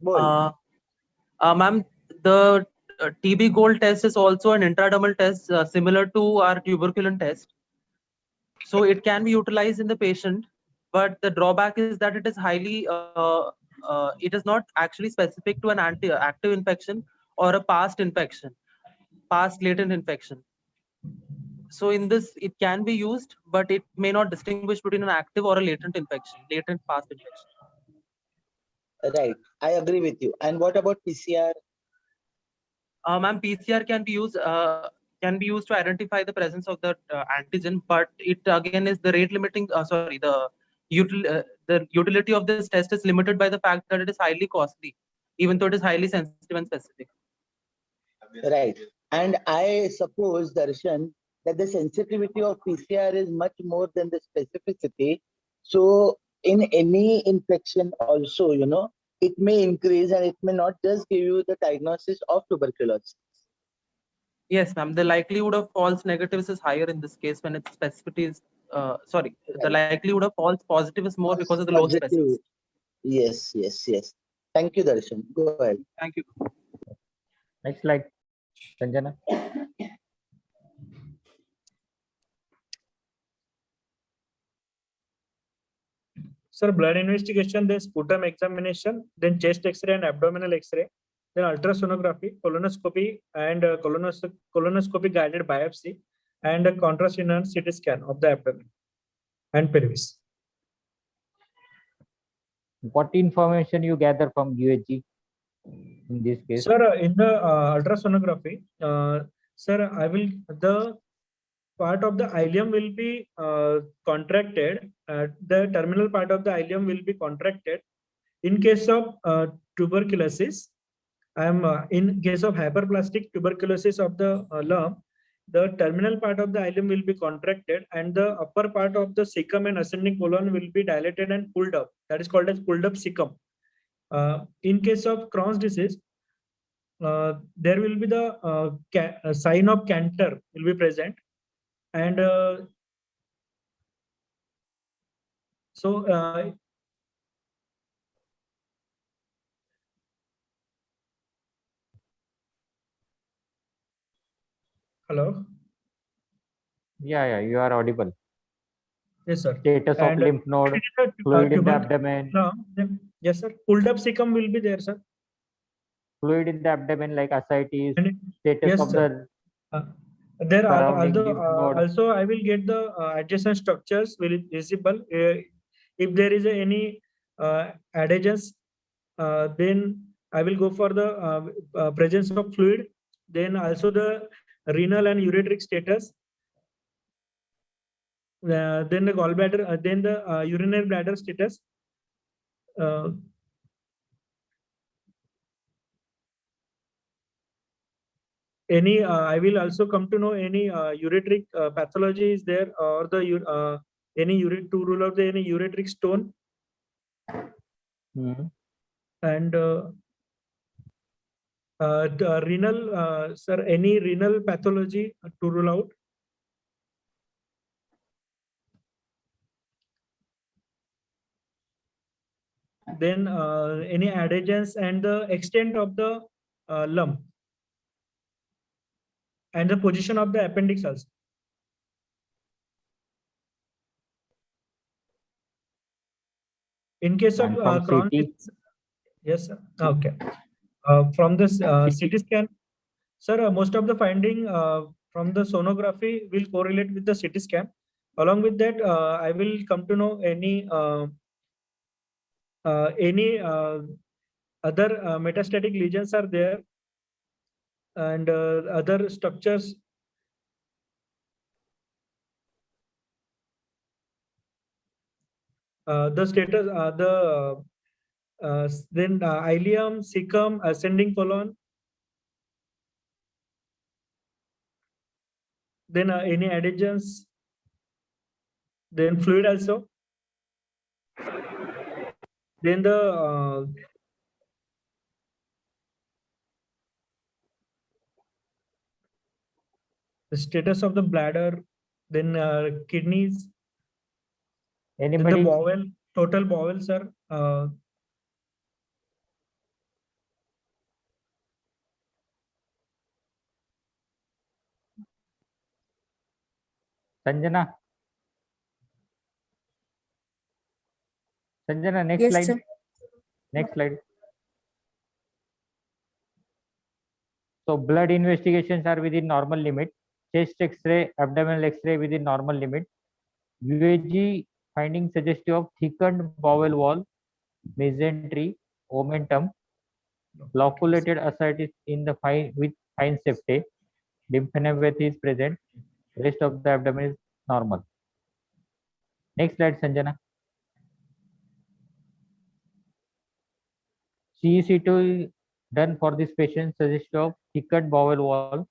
Bol. Ma'am, the TB Gold test is also an intradermal test similar to our tuberculin test. So it can be utilized in the patient, but the drawback is that it is highly, it is not actually specific to an active infection or a past infection, past latent infection. So in this, it can be used, but it may not distinguish between an active or a latent infection, latent past infection. Right. I agree with you. And what about PCR? Ma'am, PCR can be used to identify the presence of the antigen, but it again is the rate limiting. The utility of this test is limited by the fact that it is highly costly, even though it is highly sensitive and specific. Right. And I suppose, Darshan, that the sensitivity of PCR is much more than the specificity. So in any infection also, it may increase and it may not just give you the diagnosis of tuberculosis. Yes, ma'am. The likelihood of false negatives is higher in this case when its specificity is, the likelihood of false positive is more because of the low specificity. Yes. Thank you, Darshan. Go ahead. Thank you. Next slide, Sanjana. Sir, blood investigation, then sputum examination, then chest X-ray and abdominal X-ray, then ultrasonography, colonoscopy, and colonoscopy guided biopsy, and a contrast enhanced CT scan of the abdomen and pelvis. What information you gather from UHG in this case? Sir, in the ultrasonography, sir, the part of the ileum will be contracted. The terminal part of the ileum will be contracted. In case of tuberculosis, in case of hyperplastic tuberculosis of the lung, the terminal part of the ileum will be contracted and the upper part of the cecum and ascending colon will be dilated and pulled up. That is called as pulled up cecum. In case of Crohn's disease, there will be the sign of Cantor will be present. And hello. Yeah, you are audible. Yes, sir. Status of lymph node, fluid in the abdomen. Yes, sir. Pulled up cecum will be there, sir. Fluid in the abdomen like ascites. Status Yes, of sir. There are also I will get the adjacent structures will visible. If there is any adhesions, then I will go for the presence of fluid. Then also the renal and ureteric status. Then the gallbladder, then the urinary bladder status. I will also come to know any ureteric pathology is there or the any to rule out any ureteric stone. And the renal, sir, any renal pathology to rule out. Then any adhesions and the extent of the lump and the position of the appendix also. In case of And from Crohn's, CT? yes, sir. Okay. From this CT scan, sir, most of the finding from the sonography will correlate with the CT scan. Along with that, I will come to know any other metastatic lesions are there and other structures. The status, then ileum, cecum, ascending colon. Then any adhesions. Then fluid also. Then the status of the bladder, then kidneys, then the Anybody? bowel, total bowel, sir. Sanjana? Sanjana, next Yes, slide. sir. Next slide. So blood investigations are within normal limit. Chest X-ray, abdominal X-ray within normal limit. UAG finding suggestive of thickened bowel wall, mesentery, omentum, loculated ascites in the with fine septae. Lymphadenopathy is present. Rest of the abdomen is normal. Next slide, Sanjana. CEC2 done for this patient suggestive of thickened bowel wall,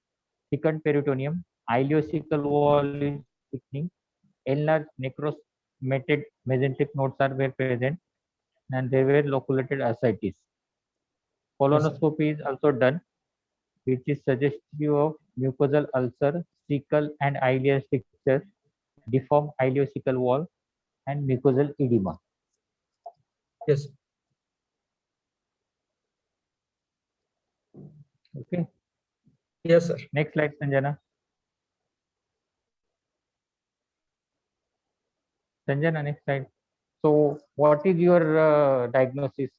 thickened peritoneum, ileocecal wall is thickening, enlarged necromatted mesenteric nodes were present, and there were loculated ascites. Colonoscopy is also done, which is suggestive of mucosal ulcer, cecal and ileal strictures, deformed ileocecal wall, and mucosal edema. Yes. Okay. Yes, sir. Next slide, Sanjana. Sanjana, next slide. So, what is your diagnosis?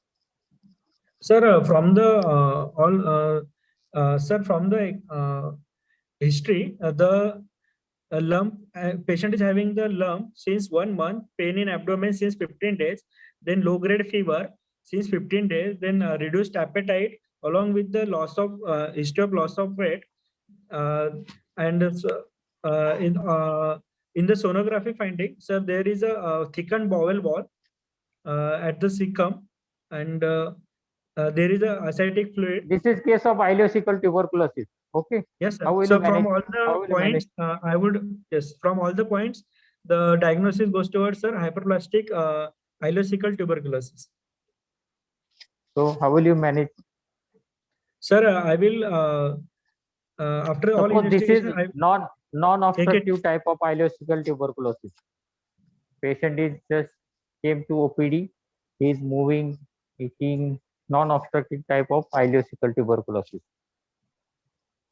Sir, from the sir, from the history, the lump patient is having the lump since 1 month, pain in abdomen since 15 days, then low grade fever since 15 days, then reduced appetite along with the loss of history of loss of weight, and in the sonography finding, sir, there is a thickened bowel wall at the cecum, and there is a ascitic fluid. This is case of ileocecal tuberculosis. Okay. Yes, sir. How will So you manage? from all the points, I would, yes, from all the points, the diagnosis goes towards, sir, hyperplastic ileocecal tuberculosis. So how will you manage? Sir, I will after all Suppose this is investigation, non-obstructive type of ileocecal tuberculosis. Patient is just came to OPD. He is moving, eating, non-obstructive type of ileocecal tuberculosis.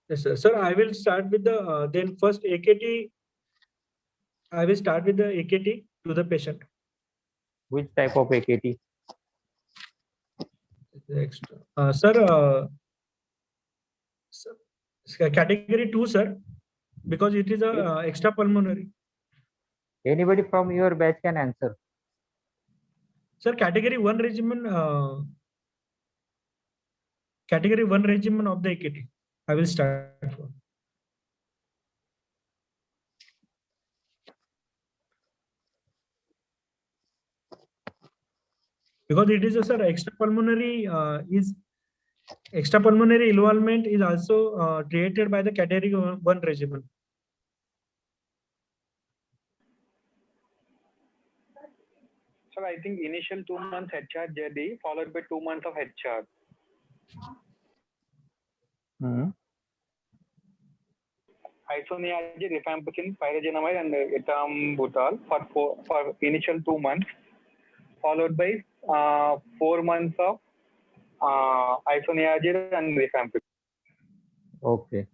Yes, sir. Sir, I will start with the then first AKT. I will start with the AKT to the patient. Which type of AKT? Sir, category 2, sir, because it is a extra pulmonary. Anybody from your batch can answer. Sir, category 1 regimen. Category 1 regimen of the AKT. I will start for. Because it is a, sir, extrapulmonary involvement is also created by the category 1 regimen. So I think initial 2 months HR JD followed by 2 months of HR. Isoniazid, rifampicin, pyrazinamide, and etambutol for initial 2 months, followed by 4 months of isoniazid and rifampicin. Okay.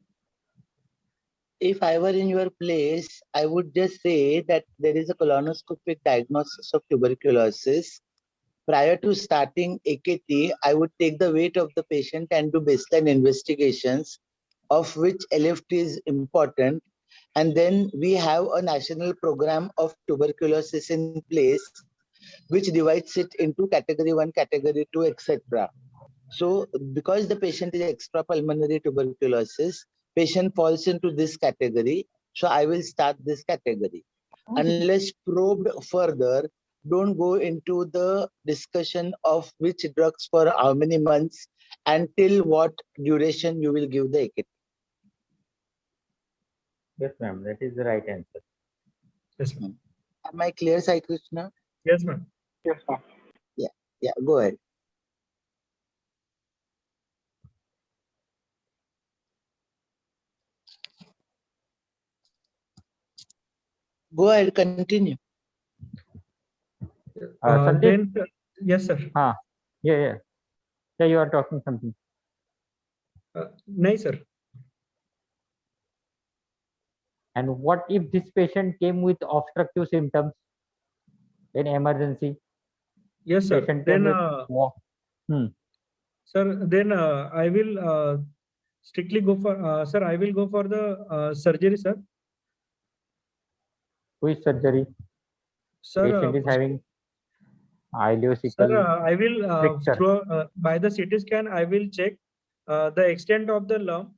If I were in your place, I would just say that there is a colonoscopic diagnosis of tuberculosis prior to starting AKT, I would take the weight of the patient and do baseline investigations, of which LFT is important. And then we have a national program of tuberculosis in place, which divides it into category 1, category 2, etc. So because the patient is extrapulmonary tuberculosis, patient falls into this category. So I will start this category. Unless probed further, don't go into the discussion of which drugs for how many months until what duration you will give the AKT. Yes, ma'am. That is the right answer. Yes, ma'am. Am I clear, Sai Krishna? Yes, ma'am. Yes, ma'am. Yeah, go ahead. Go ahead, continue. Sandeep? Then, yes, sir. Yeah, you are talking something. No, sir. And what if this patient came with obstructive symptoms in emergency? Yes, sir. Patient Then, came with sir, then I will strictly go for, sir, I will go for the surgery, sir. which surgery? Sir, Patient is having ileocecal sir, I will stricture. through by the CT scan, I will check the extent of the lump.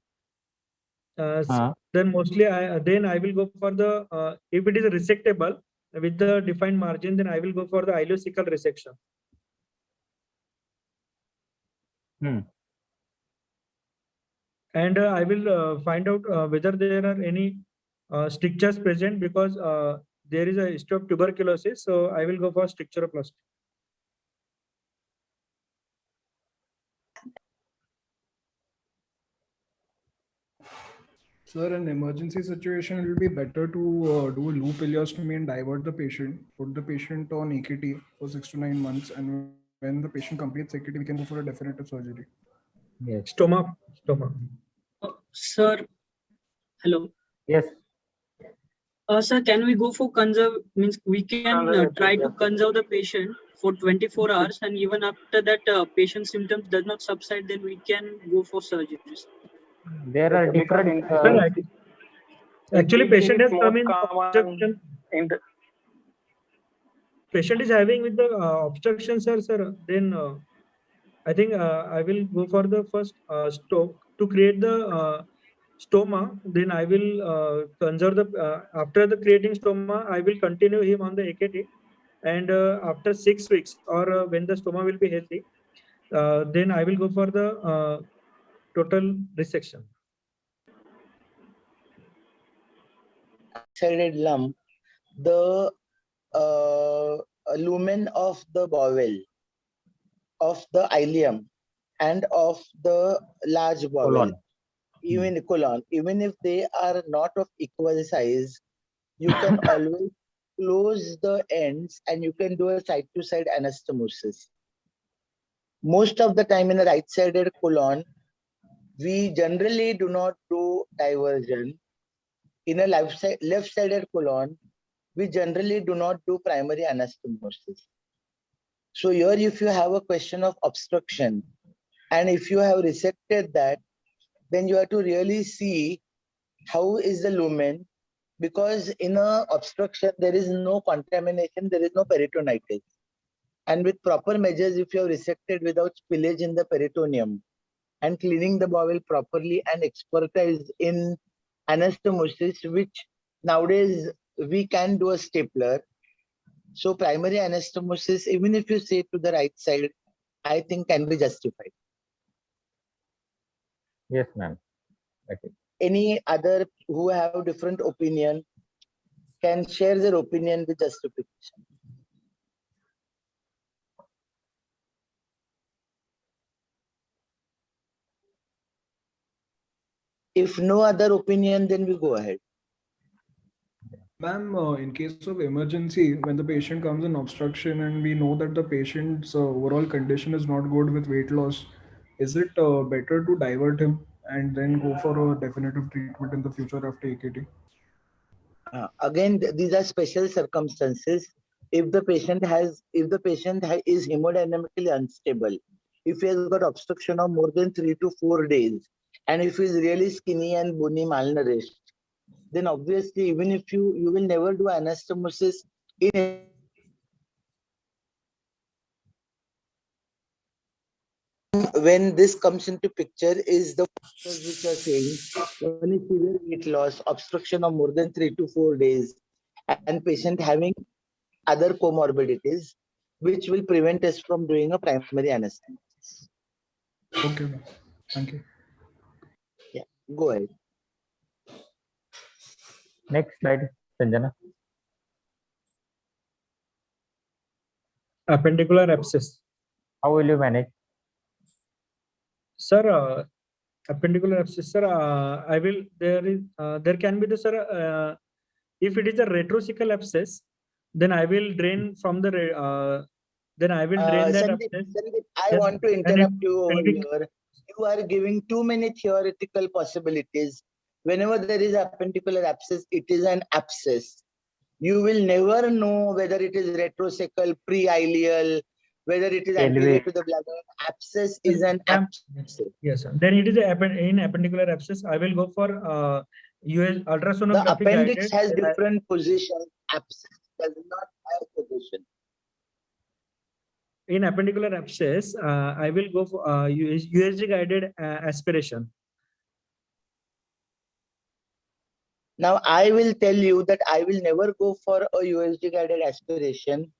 Then mostly I will go for the if it is resectable with the defined margin, then I will go for the ileocecal resection. And I will find out whether there are any strictures present, because there is a history of tuberculosis. So I will go for stricturoplasty. Sir, in emergency situation, it will be better to do a loop ileostomy and divert the patient, put the patient on AKT for 6 to 9 months, and when the patient completes AKT, we can go for a definitive surgery. Yes. Stoma. Sir, hello. Yes. Sir, can we go for conserve? Means we can try to conserve the patient for 24 hours, and even after that, patient symptoms does not subside, then we can go for surgeries. There are different. Actually, patient has come in obstruction. Patient is having with the obstruction, sir. Then I think I will go for the first stroke to create the stoma. Then I will conserve the after the creating stoma, I will continue him on the AKT, and after 6 weeks or when the stoma will be healthy, then I will go for the total resection. Sided lump, the lumen of the bowel, of the ileum, and of the large bowel, even colon, even if they are not of equal size, you can always close the ends and you can do a side-to-side anastomosis. Most of the time in a right-sided colon, we generally do not do diversion. In a left-sided colon, we generally do not do primary anastomosis. So here, if you have a question of obstruction, and if you have resected that, then you have to really see how is the lumen, because in a obstruction, there is no contamination, there is no peritonitis. And with proper measures, if you have resected without spillage in the peritoneum and cleaning the bowel properly and expertise in anastomosis, which nowadays we can do a stapler. So primary anastomosis, even if you say to the right side, I think can be justified. Yes, ma'am. Okay. Any other who have different opinion can share their opinion with justification. If no other opinion, then we go ahead. Ma'am, in case of emergency, when the patient comes in obstruction and we know that the patient's overall condition is not good with weight loss, is it better to divert him and then go for a definitive treatment in the future after AKT? Again, these are special circumstances. if the patient is hemodynamically unstable, if he has got obstruction of more than 3 to 4 days, and if he's really skinny and bony, malnourished, then obviously even if you will never do anastomosis in when this comes into picture is the factors which are saying one is severe weight loss, obstruction of more than 3 to 4 days, and patient having other comorbidities, which will prevent us from doing a primary anastomosis. Okay, thank you. Yeah, go ahead. Next slide, Sanjana. Appendicular abscess. How will you manage? Sir, appendicular abscess, sir, there can be the, sir, if it is a retrocecal abscess, then I will drain from the, then I will drain that Sandeep, abscess. I Yes, want to and interrupt it- you over and it- here. You are giving too many theoretical possibilities. Whenever there is appendicular abscess, it is an abscess. You will never know whether it is retrocecal, pre-ileal, whether it is anterior to the bladder. Abscess is an abscess. Yes, sir. Then it is in appendicular abscess. I will go for US The ultrasonography appendix guided. has different positions. Abscess does not have position. In appendicular abscess, I will go for USG guided aspiration. Now, I will tell you that I will never go for a USG guided aspiration.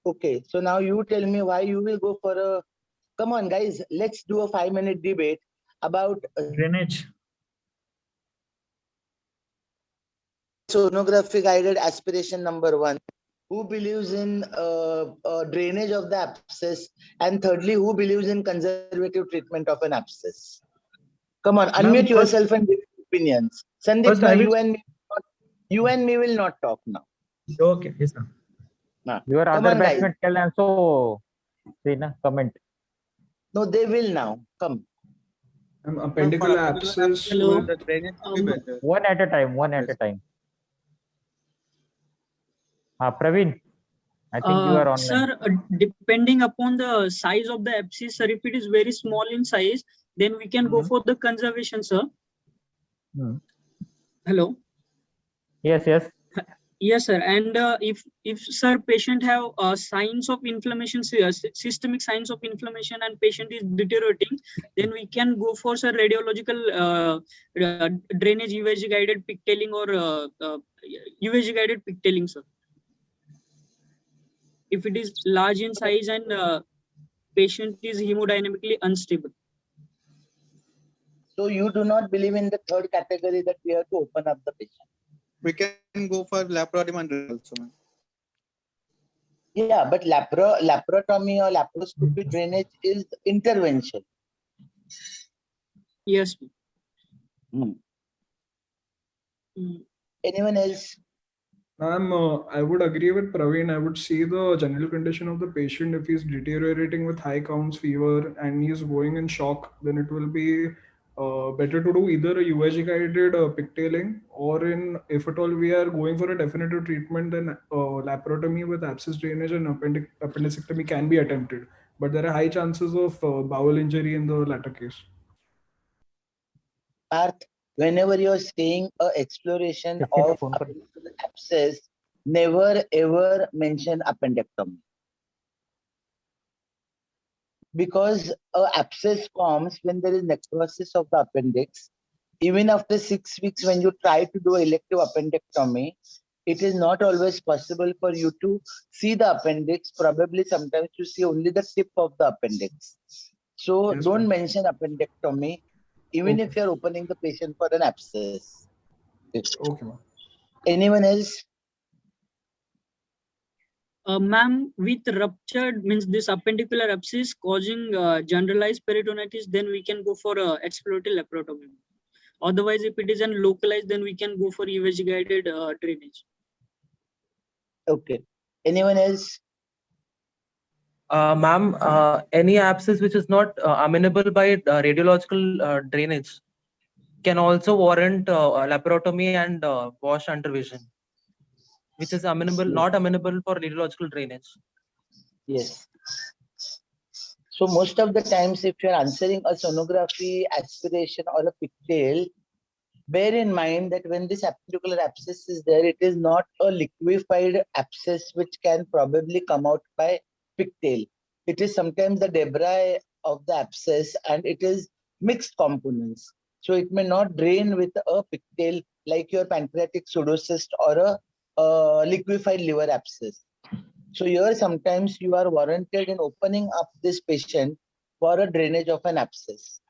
Okay, so now you tell me why you will go for a. Come on, guys, let's do a 5-minute debate about Drainage. sonography guided aspiration number 1. Who believes in drainage of the abscess? And thirdly, who believes in conservative treatment of an abscess? Come on, unmute yourself and give opinions. Sandeep, First, now I will- you and me will not talk now. Okay, yes, sir. Your Come other on, guys. batchmate can also say na comment. No, they will now. Come. Appendicular abscess. Hello. One at a time. One at a time. Praveen, I think you are online. Sir, depending upon the size of the abscess, sir, if it is very small in size, then we can go for the conservation, sir. Hello. Yes, yes. Yes, sir. And if sir patient have signs of inflammation, systemic signs of inflammation, and patient is deteriorating, then we can go for sir radiological drainage USG guided pigtailing or USG guided pigtailing, sir. If it is large in size and patient is hemodynamically unstable. So you do not believe in the third category that we have to open up the patient? We can go for laparotomy also, man. Yeah, but laparotomy or laparoscopy drainage is intervention. Yes. Anyone else? I would agree with Praveen. I would see the general condition of the patient. If he's deteriorating with high counts, fever, and he's going in shock, then it will be better to do either a USG guided pigtailing, or if at all we are going for a definitive treatment, then laparotomy with abscess drainage and appendicectomy can be attempted. But there are high chances of bowel injury in the latter case. Parth, whenever you're saying a exploration of abscess, never ever mention appendectomy. Because an abscess forms when there is necrosis of the appendix. Even after 6 weeks, when you try to do elective appendectomy, it is not always possible for you to see the appendix. Probably sometimes you see only the tip of the appendix. So don't mention appendectomy, even if you're opening the patient for an abscess. Okay. Anyone else? Ma'am, with ruptured means this appendicular abscess causing generalized peritonitis, then we can go for exploratory laparotomy. Otherwise, if it is localized, then we can go for USG guided drainage. Okay. Anyone else? Ma'am, any abscess which is not amenable by radiological drainage can also warrant laparotomy and wash under vision. which is amenable, not amenable for radiological drainage. Yes. So most of the times, if you're answering a sonography aspiration or a pigtail, bear in mind that when this appendicular abscess is there, it is not a liquefied abscess which can probably come out by pigtail. It is sometimes the debris of the abscess and it is mixed components. So it may not drain with a pigtail like your pancreatic pseudocyst or a liquefied liver abscess. So here sometimes you are warranted in opening up this patient for a drainage of an abscess.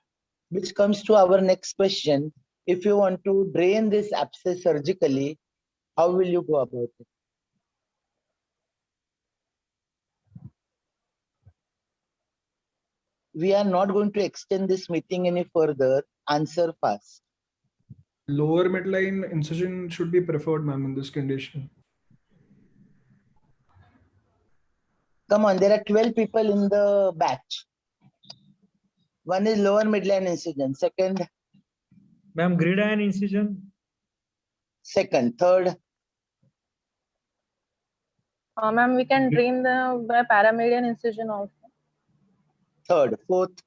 Which comes to our next question. If you want to drain this abscess surgically, how will you go about it? We are not going to extend this meeting any further. Answer fast. Lower midline incision should be preferred, ma'am, in this condition. Come on, there are 12 people in the batch. One is lower midline incision. Second, Ma'am, gridiron incision. second, third, Ma'am, we can drain the by paramedian incision also. third, fourth,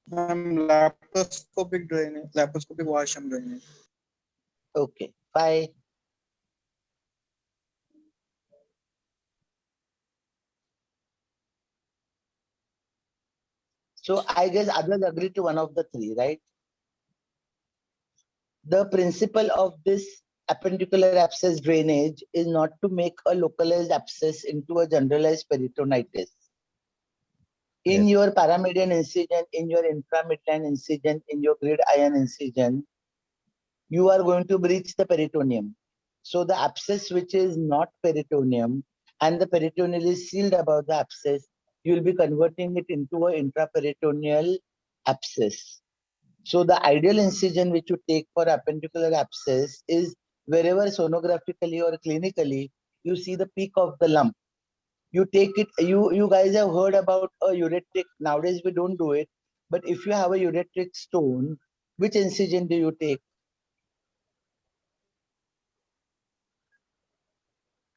Laparoscopic drainage, laparoscopic washroom drainage. okay, 5. So I guess others agree to one of the 3, right? The principle of this appendicular abscess drainage is not to make a localized abscess into a generalized peritonitis. In your paramedian incision, in your inframidline incision, in your gridiron incision, you are going to breach the peritoneum. So the abscess which is not peritoneum and the peritoneal is sealed above the abscess, you will be converting it into an intraperitoneal abscess. So the ideal incision which you take for appendicular abscess is wherever sonographically or clinically you see the peak of the lump. You take it, you guys have heard about a ureteric. Nowadays we don't do it, but if you have a ureteric stone, which incision do you take?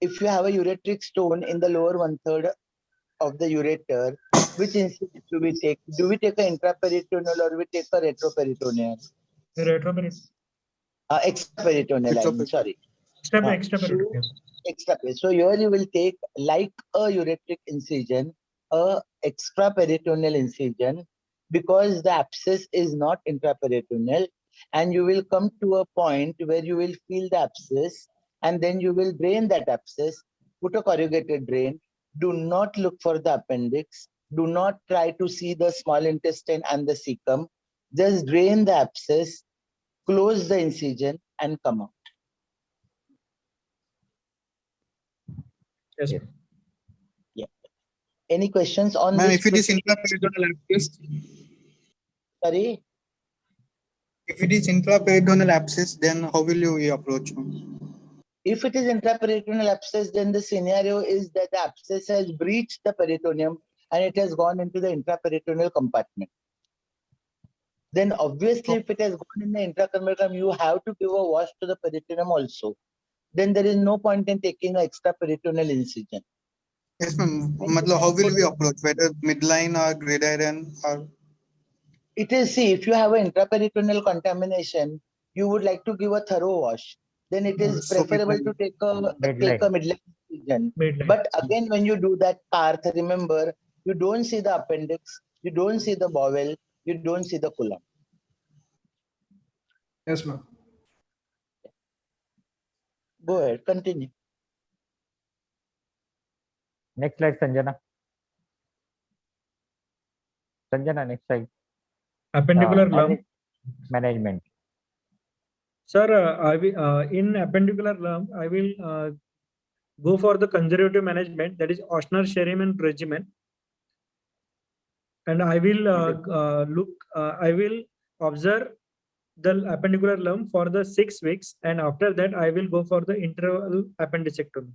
If you have a ureteric stone in the lower 1/3 of the ureter, which incision do we take? Do we take an intraperitoneal or we take a retroperitoneal? Retroperitoneal. Extraperitoneal, I mean, sorry. Extraperitoneal. Extraperitoneal. So here you will take, like a ureteric incision, a extraperitoneal incision, because the abscess is not intraperitoneal, and you will come to a point where you will feel the abscess, and then you will drain that abscess, put a corrugated drain. Do not look for the appendix. Do not try to see the small intestine and the cecum. Just drain the abscess, close the incision, and come out. Yes. Yeah. Any questions on Ma'am, this? if it is intraperitoneal abscess, Sorry? if it is intraperitoneal abscess, then how will you approach? If it is intraperitoneal abscess, then the scenario is that the abscess has breached the peritoneum and it has gone into the intraperitoneal compartment. Then obviously, if it has gone in the intraperitoneum, you have to give a wash to the peritoneum also. Then there is no point in taking an extraperitoneal incision. Yes, ma'am. How will we approach? Whether midline or gridiron or? It is, see, if you have an intraperitoneal contamination, you would like to give a thorough wash. Then it is preferable to take a midline incision. But again, when you do that Parth, remember, you don't see the appendix, you don't see the bowel, you don't see the colon. Yes, ma'am. Go ahead, continue. Next slide, Sanjana. Sanjana, next slide. Appendicular lump. Management. Sir, in appendicular lump, I will go for the conservative management, that is Ochsner-Sherman regimen. And I will I will observe the appendicular lump for the 6 weeks, and after that I will go for the interval appendicectomy.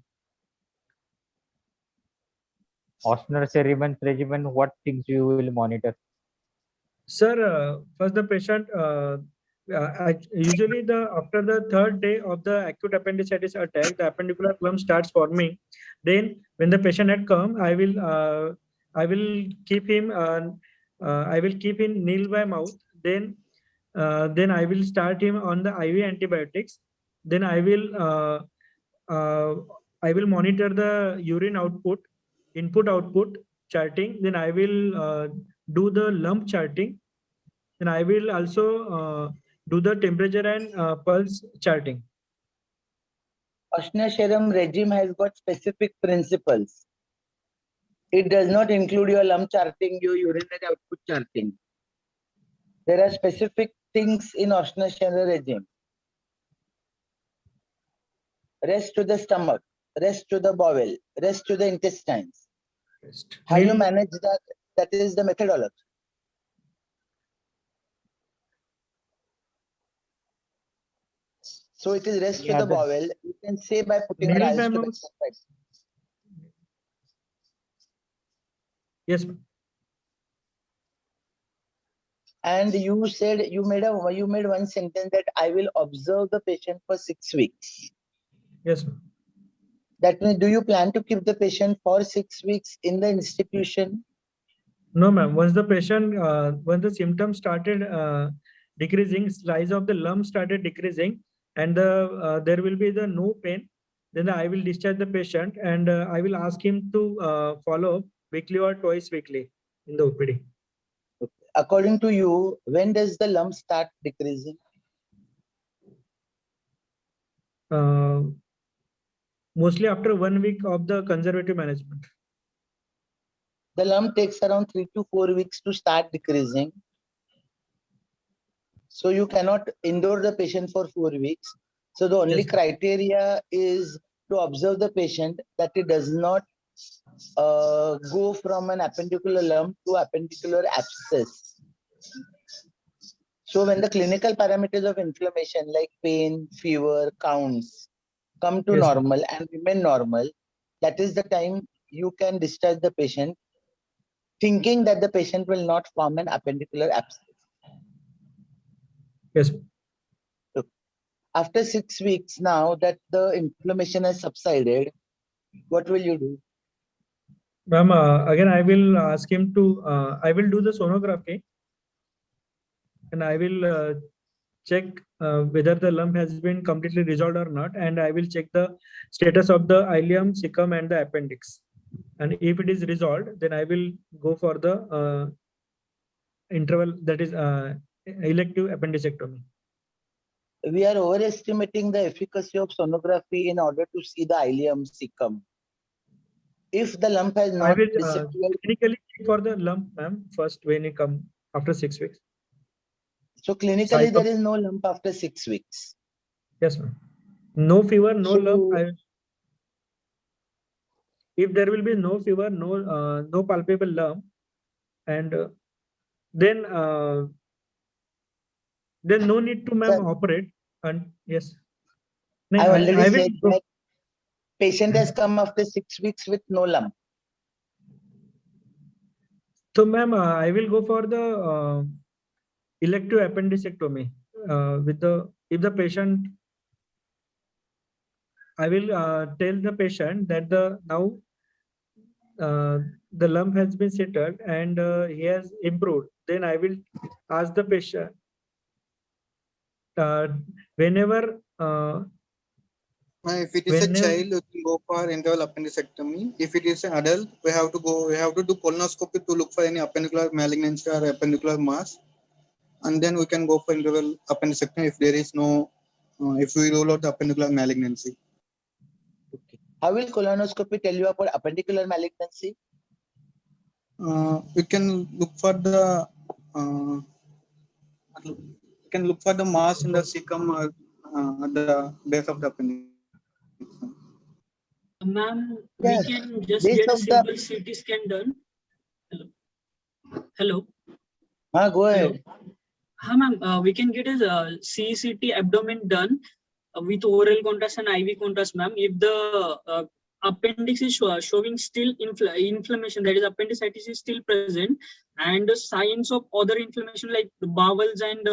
Ochsner-Sherman regimen, what things you will monitor? Sir, first the patient Usually after the third day of the acute appendicitis attack, the appendicular clump starts forming. Then when the patient had come, I will keep him kneel by mouth. Then I will start him on the IV antibiotics. Then I will monitor the urine output, input output charting. Then I will do the lump charting. Then I will also do the temperature and pulse charting. Oshner-Sherem regime has got specific principles. It does not include your lump charting, your urinary output charting. There are specific things in Oshner-Sherem regime. Rest to the stomach, rest to the bowel, rest to the intestines. How you manage that? That is the methodology. So it is rest to the bowel. You can say by putting your eyes to the side. Yes. And you said you made one sentence that I will observe the patient for 6 weeks. Yes. That means, do you plan to keep the patient for 6 weeks in the institution? No, ma'am. Once the symptoms started decreasing, size of the lump started decreasing, and there will be no pain, then I will discharge the patient, and I will ask him to follow weekly or twice weekly in the OPD. According to you, when does the lump start decreasing? Mostly after 1 week of the conservative management. The lump takes around 3 to 4 weeks to start decreasing. So you cannot indoor the patient for 4 weeks. So the only criteria is to observe the patient that it does not go from an appendicular lump to appendicular abscess. So when the clinical parameters of inflammation like pain, fever, counts come to normal and remain normal, that is the time you can discharge the patient, thinking that the patient will not form an appendicular abscess. Yes. After 6 weeks, now that the inflammation has subsided, what will you do? Ma'am, again, I will ask him to, I will do the sonography, and I will check whether the lump has been completely resolved or not, and I will check the status of the ileum, cecum, and the appendix. And if it is resolved, then I will go for the interval, that is elective appendicectomy. We are overestimating the efficacy of sonography in order to see the ileum, cecum. If the lump has not I will disappeared, clinically check for the lump, ma'am, first when you come after 6 weeks. So clinically there is no lump after 6 weeks. Yes, ma'am. No fever, no lump. If there will be no fever, no palpable lump, and then no need to, ma'am, operate. And yes, I already said that patient has come after 6 weeks with no lump. So, ma'am, I will go for the elective appendicectomy if the patient. I will tell the patient that now the lump has been settled and he has improved. Then I will ask the patient whenever. If it is a child, we can go for interval appendicectomy. If it is an adult, we have to do colonoscopy to look for any appendicular malignancy or appendicular mass, and then we can go for interval appendicectomy if there is no, if we rule out the appendicular malignancy. Okay. How will colonoscopy tell you about appendicular malignancy? We can look for the mass in the cecum or at the base of the appendix. Ma'am, we can just get a simple CT scan done. Hello. Go ahead. Ma'am, we can get a CCT abdomen done with oral contrast and IV contrast, ma'am. If the appendix is showing still inflammation, that is appendicitis is still present, and the signs of other inflammation like the bowels and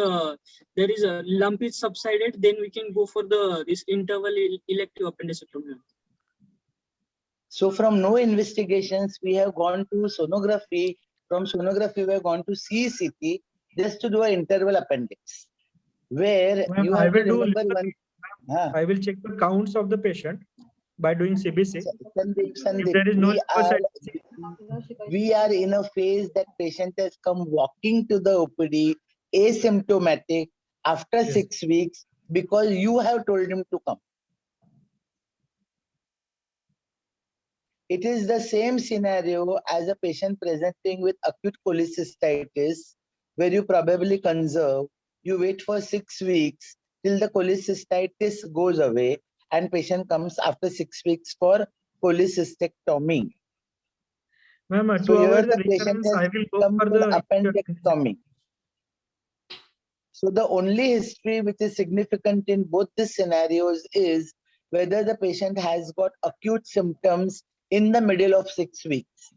there is a lump is subsided, then we can go for this interval elective appendectomy. So from no investigations, we have gone to sonography. From sonography, we have gone to CCT just to do an interval appendix, where you have to remember one. I will check the counts of the patient by doing CBC. Sandeep, If there is no we are in a phase that patient has come walking to the OPD asymptomatic after 6 weeks because you have told him to come. It is the same scenario as a patient presenting with acute cholecystitis, where you probably conserve, you wait for 6 weeks till the cholecystitis goes away, and patient comes after 6 weeks for cholecystectomy. Ma'am, So to here avoid the the patient recurrence, has I will go come for for the appendectomy. So the only history which is significant in both the scenarios is whether the patient has got acute symptoms in the middle of 6 weeks.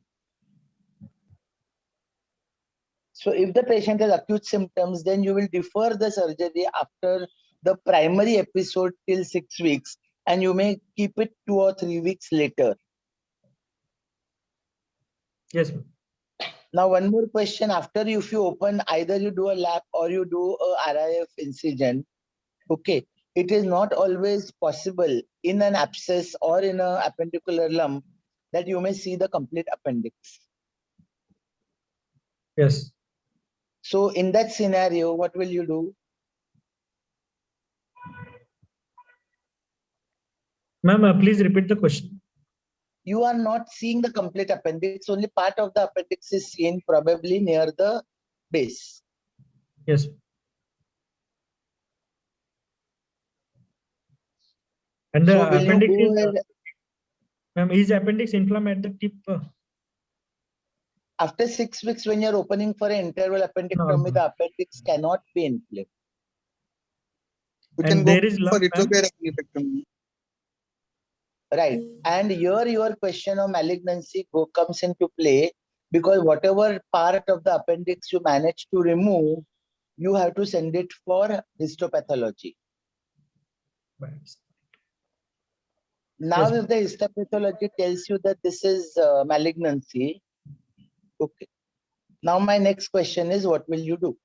So if the patient has acute symptoms, then you will defer the surgery after the primary episode till 6 weeks, and you may keep it 2 or 3 weeks later. Yes. Now, one more question. After if you open, either you do a lap or you do a RIF incision, okay, it is not always possible in an abscess or in an appendicular lump that you may see the complete appendix. Yes. So in that scenario, what will you do? Ma'am, please repeat the question. You are not seeing the complete appendix, only part of the appendix is seen, probably near the base. Yes. And the So will appendix you go is, ahead? ma'am, is appendix inflamed at the tip? After 6 weeks, when you're opening for an interval appendectomy, the appendix cannot be inflamed. We And can go there is for lump, ma'am? retrograde appendectomy. Right. And here your question of malignancy comes into play, because whatever part of the appendix you manage to remove, you have to send it for histopathology. Now, Yes. if the histopathology tells you that this is malignancy, okay. Now, my next question is, what will you do?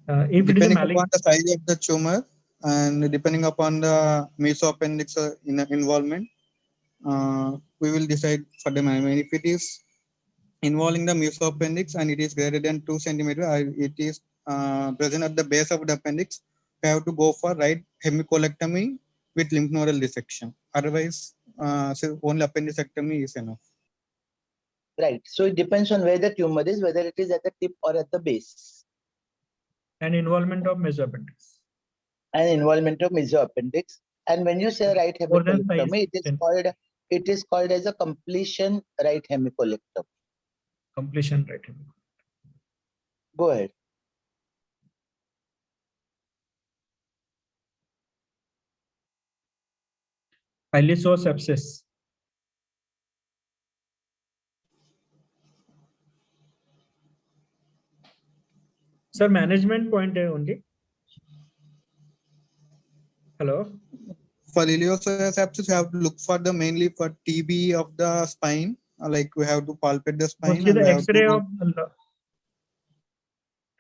If it is a Depending upon the size of the tumor and depending upon the mesoappendix involvement, we will decide for the management. If it is involving the mesoappendix and it is greater than 2 centimeters, it is present at the base of the appendix, we have to go for right hemicolectomy with lymph nodal dissection. Otherwise, so only appendicectomy is enough. Right. So it depends on where the tumor is, whether it is at the tip or at the base. And involvement of mesoappendix. And involvement of mesoappendix. And when you say right More than hemicolectomy, it is called as a completion right hemicolectomy. Completion right hemicolectomy. Go ahead. Iliceous sepsis. Sir, management point only. Hello. For ileocecal sepsis, we have to look for the mainly for TB of the spine. Like we have to palpate the spine. See And the we have X-ray to, of.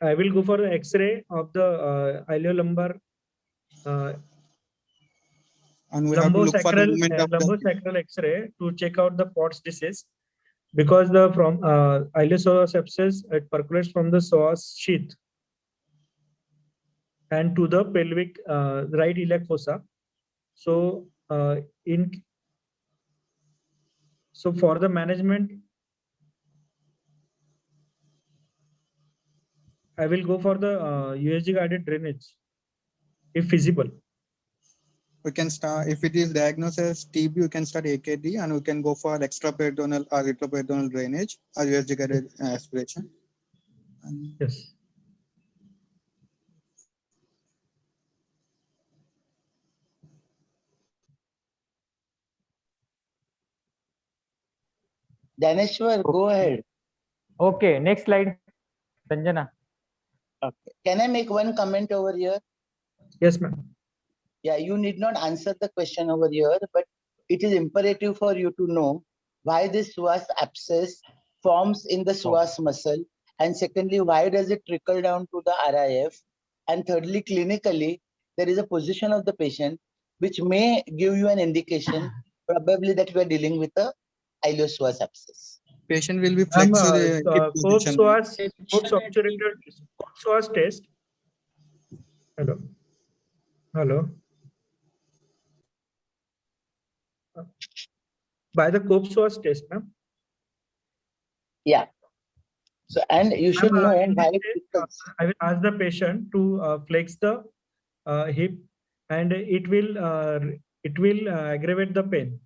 I will go for the X-ray of the iliolumbar. And we have to look for the movement of the Lumbosacral X-ray to check out the Pott's disease, because the from iliopsoas sepsis, it percolates from the psoas sheath and to the pelvic right iliac fossa. So so for the management, I will go for the USG guided drainage if feasible. we can start, if it is diagnosed as TB, we can start AKD and we can go for extraperitoneal or retroperitoneal drainage or USG guided aspiration. And yes. Dhaneshwar, go ahead. Okay, next slide. Sanjana. Okay. Can I make one comment over here? Yes, ma'am. Yeah, you need not answer the question over here, but it is imperative for you to know why this psoas abscess forms in the psoas muscle, and secondly, why does it trickle down to the RIF, and thirdly, clinically, there is a position of the patient which may give you an indication probably that we are dealing with a iliopsoas abscess. Patient will be flexed to the hip position. Cope's psoas test. Hello. Hello. By the Cope's psoas test, ma'am. Yeah. So, and you should know In why this case, I will ask the patient to flex the hip, and it will aggravate the pain.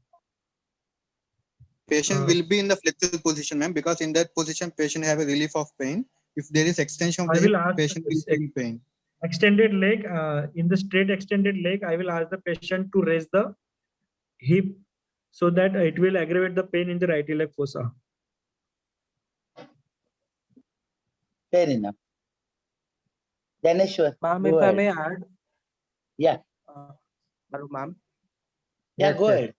Patient will be in the flexed position, ma'am, because in that position, patient have a relief of pain. If there is extension of the hip, patient will be in pain. Extended leg, in the straight extended leg, I will ask the patient to raise the hip so that it will aggravate the pain in the right iliac fossa. Fair enough. Dhaneshwar, Ma'am, go if I ahead. may add. Yeah. Hello, ma'am. Yeah, go ahead.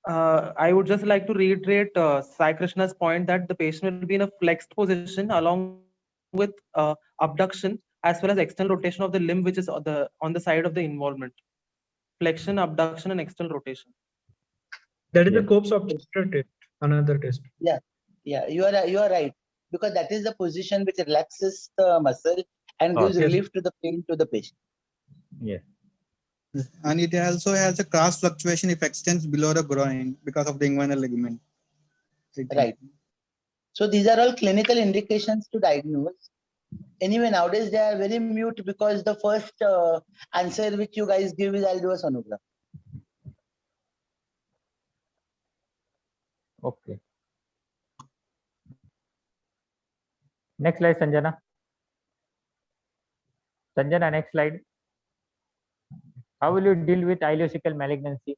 I would just like to reiterate Sai Krishna's point that the patient will be in a flexed position along with abduction as well as external rotation of the limb, which is on the side of the involvement. Flexion, abduction, and external rotation. That is the Cope's obstructor test, another test. Yeah, yeah, you are right, because that is the position which relaxes the muscle and gives relief to the pain to the patient. Yes. And it also has a cross fluctuation if extends below the groin because of the inguinal ligament. Right. So these are all clinical indications to diagnose. Anyway, nowadays they are very mute because the first answer which you guys give is I'll do a sonography. Okay. Next slide, Sanjana. Sanjana, next slide. How will you deal with ileocecal malignancy?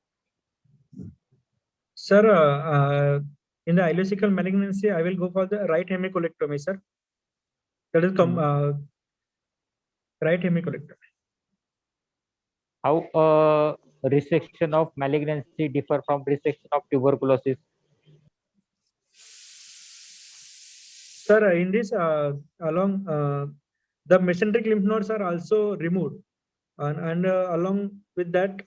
Sir, in the ileocecal malignancy, I will go for the right hemicolectomy, sir. That is right hemicolectomy. How resection of malignancy differ from resection of tuberculosis? Sir, in this, along the mesenteric lymph nodes are also removed, and along with that,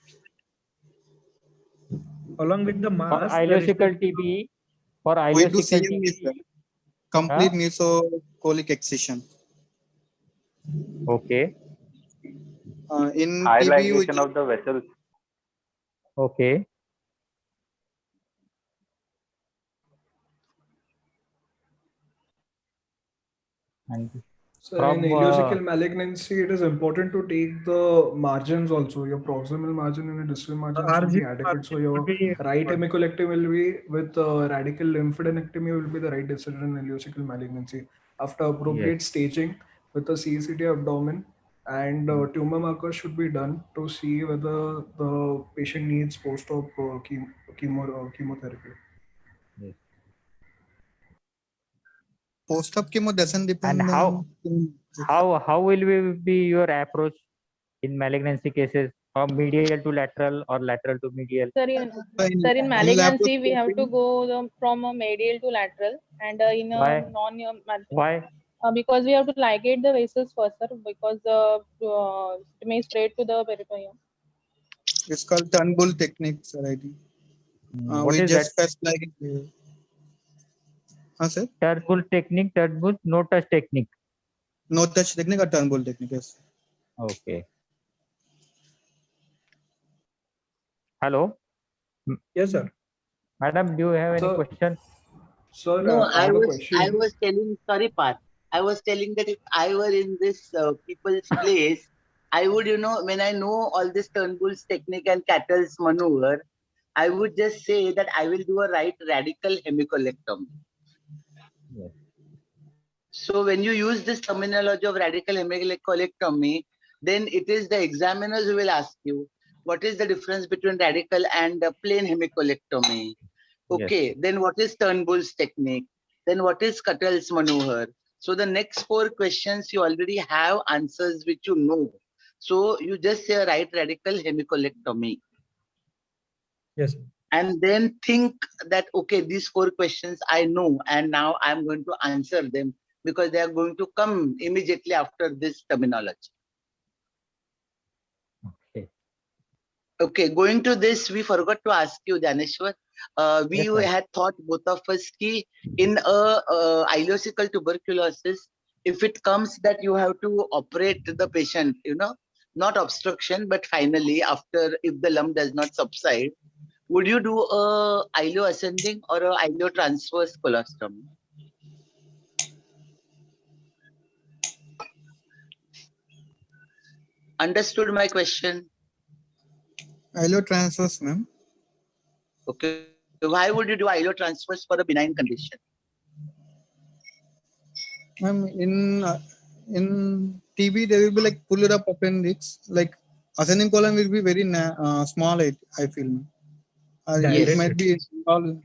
along with the mass. For ileocecal TB, for We do ileocecal CME, TB, sir. Complete mesocolic excision. okay. In high TB, we ligation of the vessels. Okay. So in ileocecal malignancy, it is important to take the margins also. Your proximal margin and your distal margin should be adequate. So your right hemicolectomy will be with radical lymphadenectomy will be the right decision in ileocecal malignancy. After appropriate staging with a CCT abdomen, and tumor markers should be done to see whether the patient needs post-op chemotherapy. Yes. Post-op chemo doesn't depend And how will be your approach in malignancy cases, from medial to lateral or lateral to medial? Sir, in malignancy, we have to go from a medial to lateral, and in a Why? Because we have to ligate the vessels first, sir, because it may spread to the peritoneum. It's called Turnbull technique, sir, I think. What we is just that? first like sir? Turnbull technique, Turnbull no touch technique. No touch technique or Turnbull technique, yes. Okay. Hello. Yes, sir. Madam, do you have any question? Sir, No, I have a question. I was telling, sorry, Parth. I was telling that if I were in this people's place, I would, when I know all this Turnbull's technique and Cattell's maneuver, I would just say that I will do a right radical hemicolectomy. Yes. So when you use this terminology of radical hemicolectomy, then it is the examiners who will ask you, what is the difference between radical and plain hemicolectomy? Okay, then what is Turnbull's technique? Then what is Cutell's maneuver? So the next 4 questions you already have answers which you know. So you just say right radical hemicolectomy. Yes. And then think that, okay, these 4 questions I know, and now I'm going to answer them because they are going to come immediately after this terminology. Okay. Okay, going to this, we forgot to ask you, Dhaneshwar. We Yes, sir. had thought both of us ki in a ileocecal tuberculosis, if it comes that you have to operate the patient, not obstruction, but finally after, if the lump does not subside, would you do a ileo ascending or a ileo transverse colostomy? Understood my question? Ileo transverse, ma'am. Okay. Why would you do ileo transverse for a benign condition? Ma'am, in TB there will be like pulled up appendix, like ascending colon will be very small. I feel, ma'am. It might be all.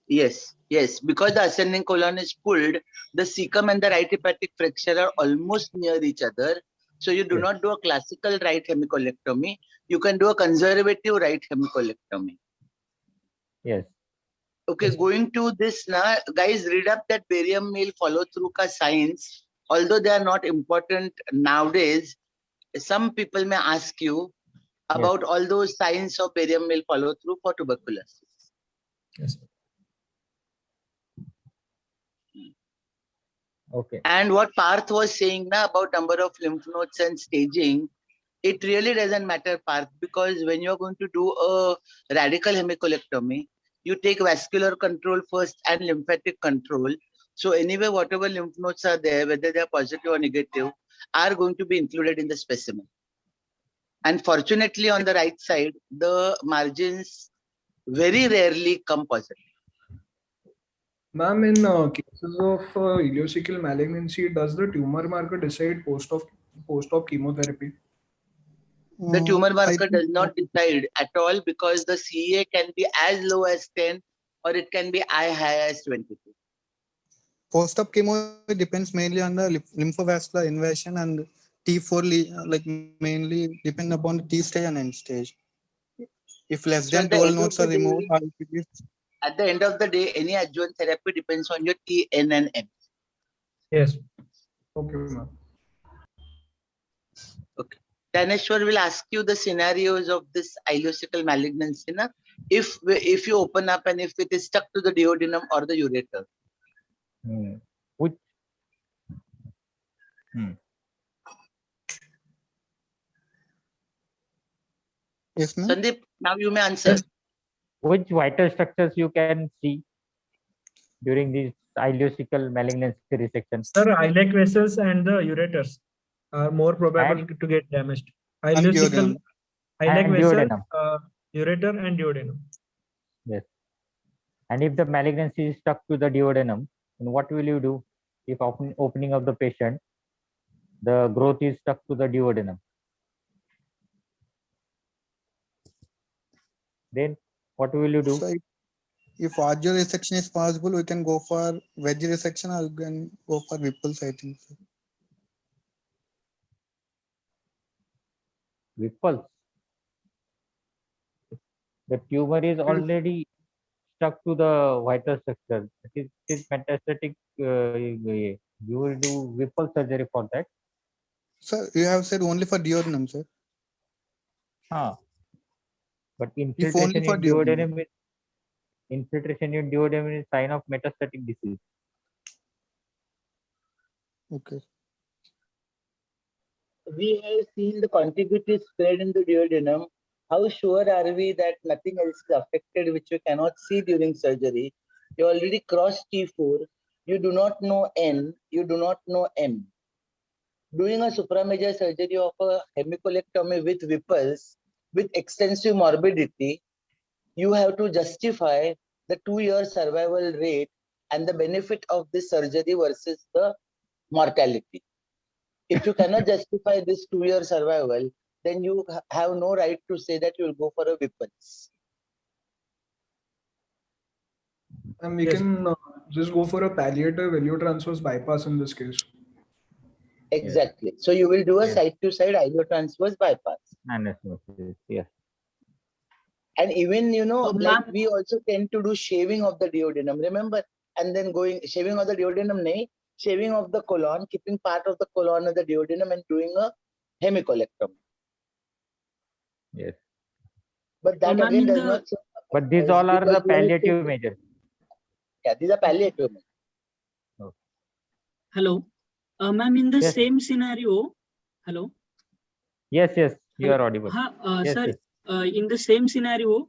Yes, yes. Because the ascending colon is pulled, the cecum and the right hepatic fracture are almost near each other. So you do not do a classical right hemicolectomy. You can do a conservative right hemicolectomy. Yes. Okay, going to this now, guys, read up that barium meal follow through ka signs. Although they are not important nowadays, some people may ask you about all those signs of barium meal follow through for tuberculosis. Yes. Okay. And what Parth was saying now about number of lymph nodes and staging, it really doesn't matter, Parth, because when you're going to do a radical hemicolectomy, you take vascular control first and lymphatic control. So anyway, whatever lymph nodes are there, whether they are positive or negative, are going to be included in the specimen. And fortunately, on the right side, the margins very rarely come positive. Ma'am, in cases of ileocecal malignancy, does the tumor marker decide post-op chemotherapy? The tumor marker does not decide at all because the CA can be as low as 10 or it can be as high as 22. Post-op chemo depends mainly on the lymphovascular invasion and T4, like mainly depend upon the T stage and N stage. If less So than 12 nodes are removed, at the end of the day, any adjuvant therapy depends on your T, N, and M. Yes. Okay, ma'am. Okay. Dhaneshwar will ask you the scenarios of this ileocecal malignancy. Na? If you open up and if it is stuck to the duodenum or the ureter. Which? Yes, ma'am. Sandeep, now you may answer. Which vital structures you can see during these ileocecal malignancy resection? Sir, iliac vessels and the ureters are more probable to get damaged. And Ileocecal, iliac and vessel, duodenum. ureter and duodenum. Yes. And if the malignancy is stuck to the duodenum, then what will you do? If opening of the patient, the growth is stuck to the duodenum. Then what will you do? So if arterial resection is possible, we can go for wedge resection or we can go for Whipple sighting. Whipples. The tumor is already stuck to the vital structure. It is metastatic. You will do Whipple surgery for that. Sir, you have said only for duodenum, sir. But If only infiltration for in duodenum. duodenum is sign of metastatic disease. Okay. We have seen the contiguity spread in the duodenum. How sure are we that nothing else is affected which you cannot see during surgery? You already crossed T4. You do not know N. You do not know M. Doing a supramajor surgery of a hemicolectomy with Whipples, with extensive morbidity, you have to justify the 2-year survival rate and the benefit of this surgery versus the mortality. If you cannot justify this 2-year survival, then you have no right to say that you will go for a Whipples. And we Yes. can just go for a palliative iliotransverse bypass in this case. Exactly. So you will do a Yes. side-to-side iliotransverse bypass. Anastomosis. Yes. And even, like Ma'am, we also tend to do shaving of the duodenum, remember? And then shaving of the duodenum, shaving of the colon, keeping part of the colon of the duodenum and doing a hemicolectomy. Yes. But that ma'am, again in does the not. But these all are because the we have palliative to- measures. Yeah, these are palliative measures. hello, ma'am, in the Yes. same scenario, hello. Yes, yes, you Hello. are audible. Yes, Sir, yes. in the same scenario,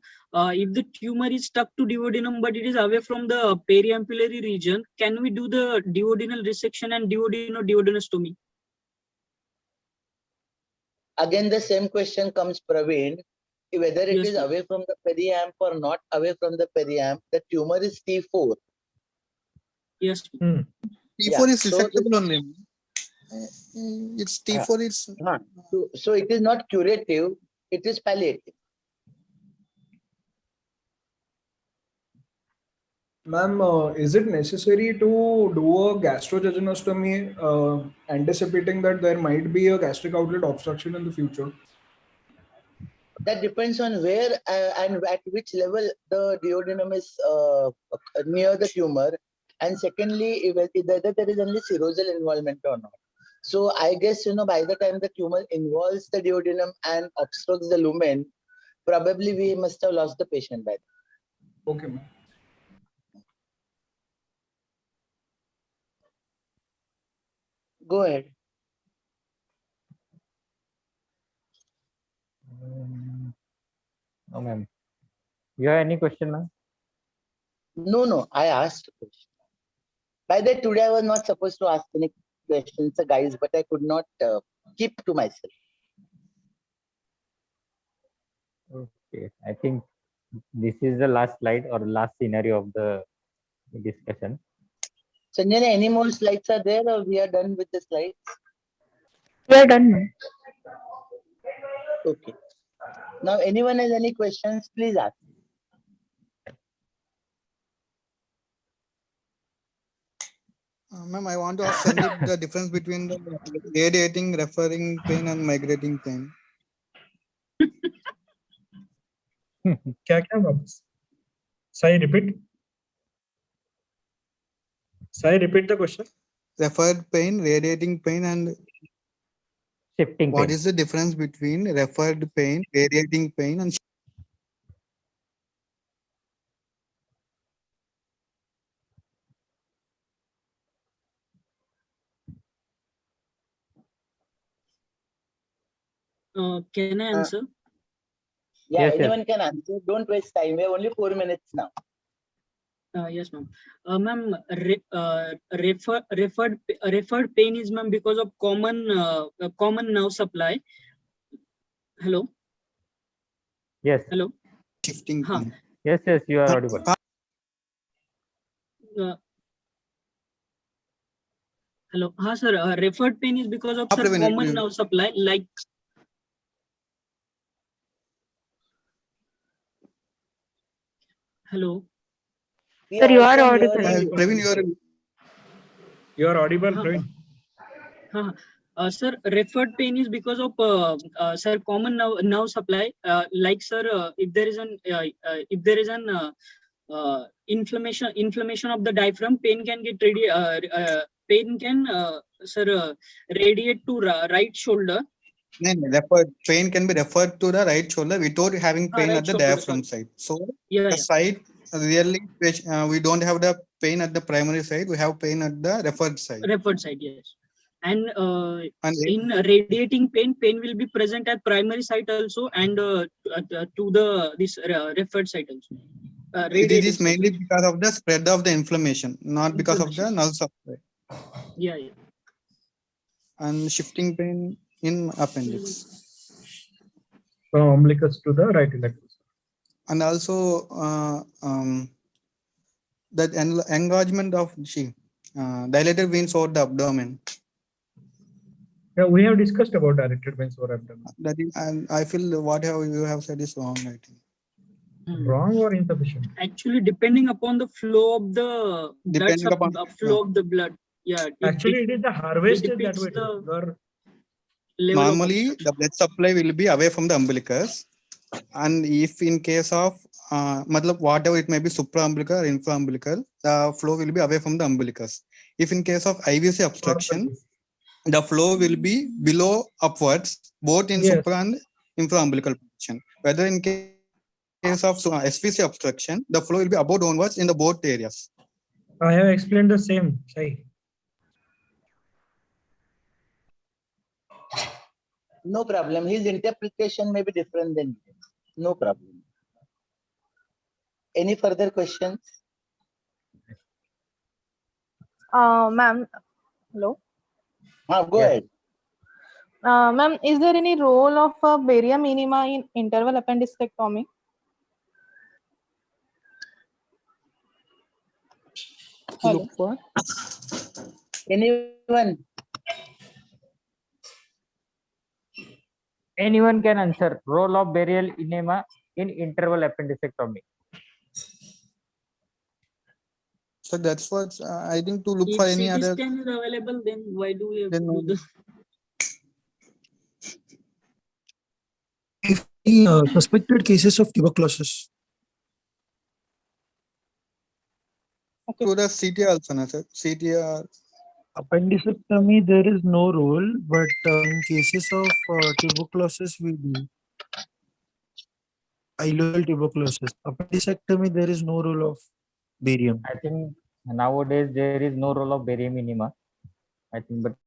if the tumor is stuck to duodenum but it is away from the periampullary region, can we do the duodenal resection and duodenostomy? Again, the same question comes, Praveen. Whether it Yes, is ma'am. away from the periamp or not away from the periamp, the tumor is T4. Yes. T4 Yeah, is so resectable only. It's T4 is. So it is not curative, it is palliative. Ma'am, is it necessary to do a gastrojejunostomy, anticipating that there might be a gastric outlet obstruction in the future? That depends on where and at which level the duodenum is near the tumor. And secondly, whether there is only serosal involvement or not. So I guess, by the time the tumor involves the duodenum and obstructs the lumen, probably we must have lost the patient by then. Okay, ma'am. Go ahead. No, ma'am. You have any question, ma'am? No, I asked a question. By the way, today I was not supposed to ask any questions, guys, but I could not keep to myself. Okay, I think this is the last slide or last scenario of the discussion. Sanjana, any more slides are there or we are done with the slides? We are done now. Okay. Now, anyone has any questions, please ask. Ma'am, I want to ask Sandeep the difference between the radiating, referring pain and migrating pain. क्या वापस? Sai, repeat. Sai, repeat the question. Referred pain, radiating pain, and Shifting what pain. is the difference between referred pain, radiating pain, and Can I answer? Yeah, Yes, anyone can answer. Don't waste time. We have only 4 minutes now. Yes, ma'am. Ma'am, referred pain is, ma'am, because of common nerve supply. Hello. Yes. Hello. shifting pain? Yes, yes, you are audible. Hello. Sir. Referred pain is because of sir, common nerve supply, like. Hello. Sir, you are audible. Praveen, You are audible, Praveen. Sir, referred pain is because of sir common nerve supply. Like sir, if there is an inflammation of the diaphragm, pain can get radiate to right shoulder. Pain can be referred to the right shoulder without having pain Right at the shoulder, diaphragm sorry. side. So Yeah, the side really we don't have the pain at the primary side. We have pain at the referred side. Referred side, yes. And in radiating pain will be present at primary site also and to the this referred site also. It is mainly because of the spread of the inflammation, not because of the nerve supply. Yeah. And shifting pain in appendix. From umbilicus to the right iliacus. And also that engorgement of dilated veins over the abdomen. Yeah, we have discussed about dilated veins over abdomen. That is, and I feel what you have said is wrong, I think. Wrong or insufficient? Actually, depending upon the flow of the Depending upon flow of the blood. Yeah. Actually, it is the harvested that depicts way. the Or level of normally obstruction. the blood supply will be away from the umbilicus, and if in case of matlab whatever it may be supraumbilical or infraumbilical, the flow will be away from the umbilicus. If in case of IVC obstruction, the flow will be below upwards, both in Yes. supra and infraumbilical position. Whether in case of SVC obstruction, the flow will be above downwards in the both areas. I have explained the same. Sai. No problem. His interpretation may be different than yours. No problem. Any further questions? Ma'am, hello. Go ahead. Ma'am, is there any role of barium enema in interval appendicectomy? To look for Anyone? Anyone can answer. Role of barium enema in interval appendicectomy. so that's what I think to look If for any CT other. scan is available, then why do we have Then to do this? Suspected cases of tuberculosis. To the CT also, na, sir. CT Appendicectomy, there is no role, but in cases of tuberculosis, we do. Ileal tuberculosis. Appendicectomy, there is no role of barium. I think nowadays there is no role of barium enema. I think, but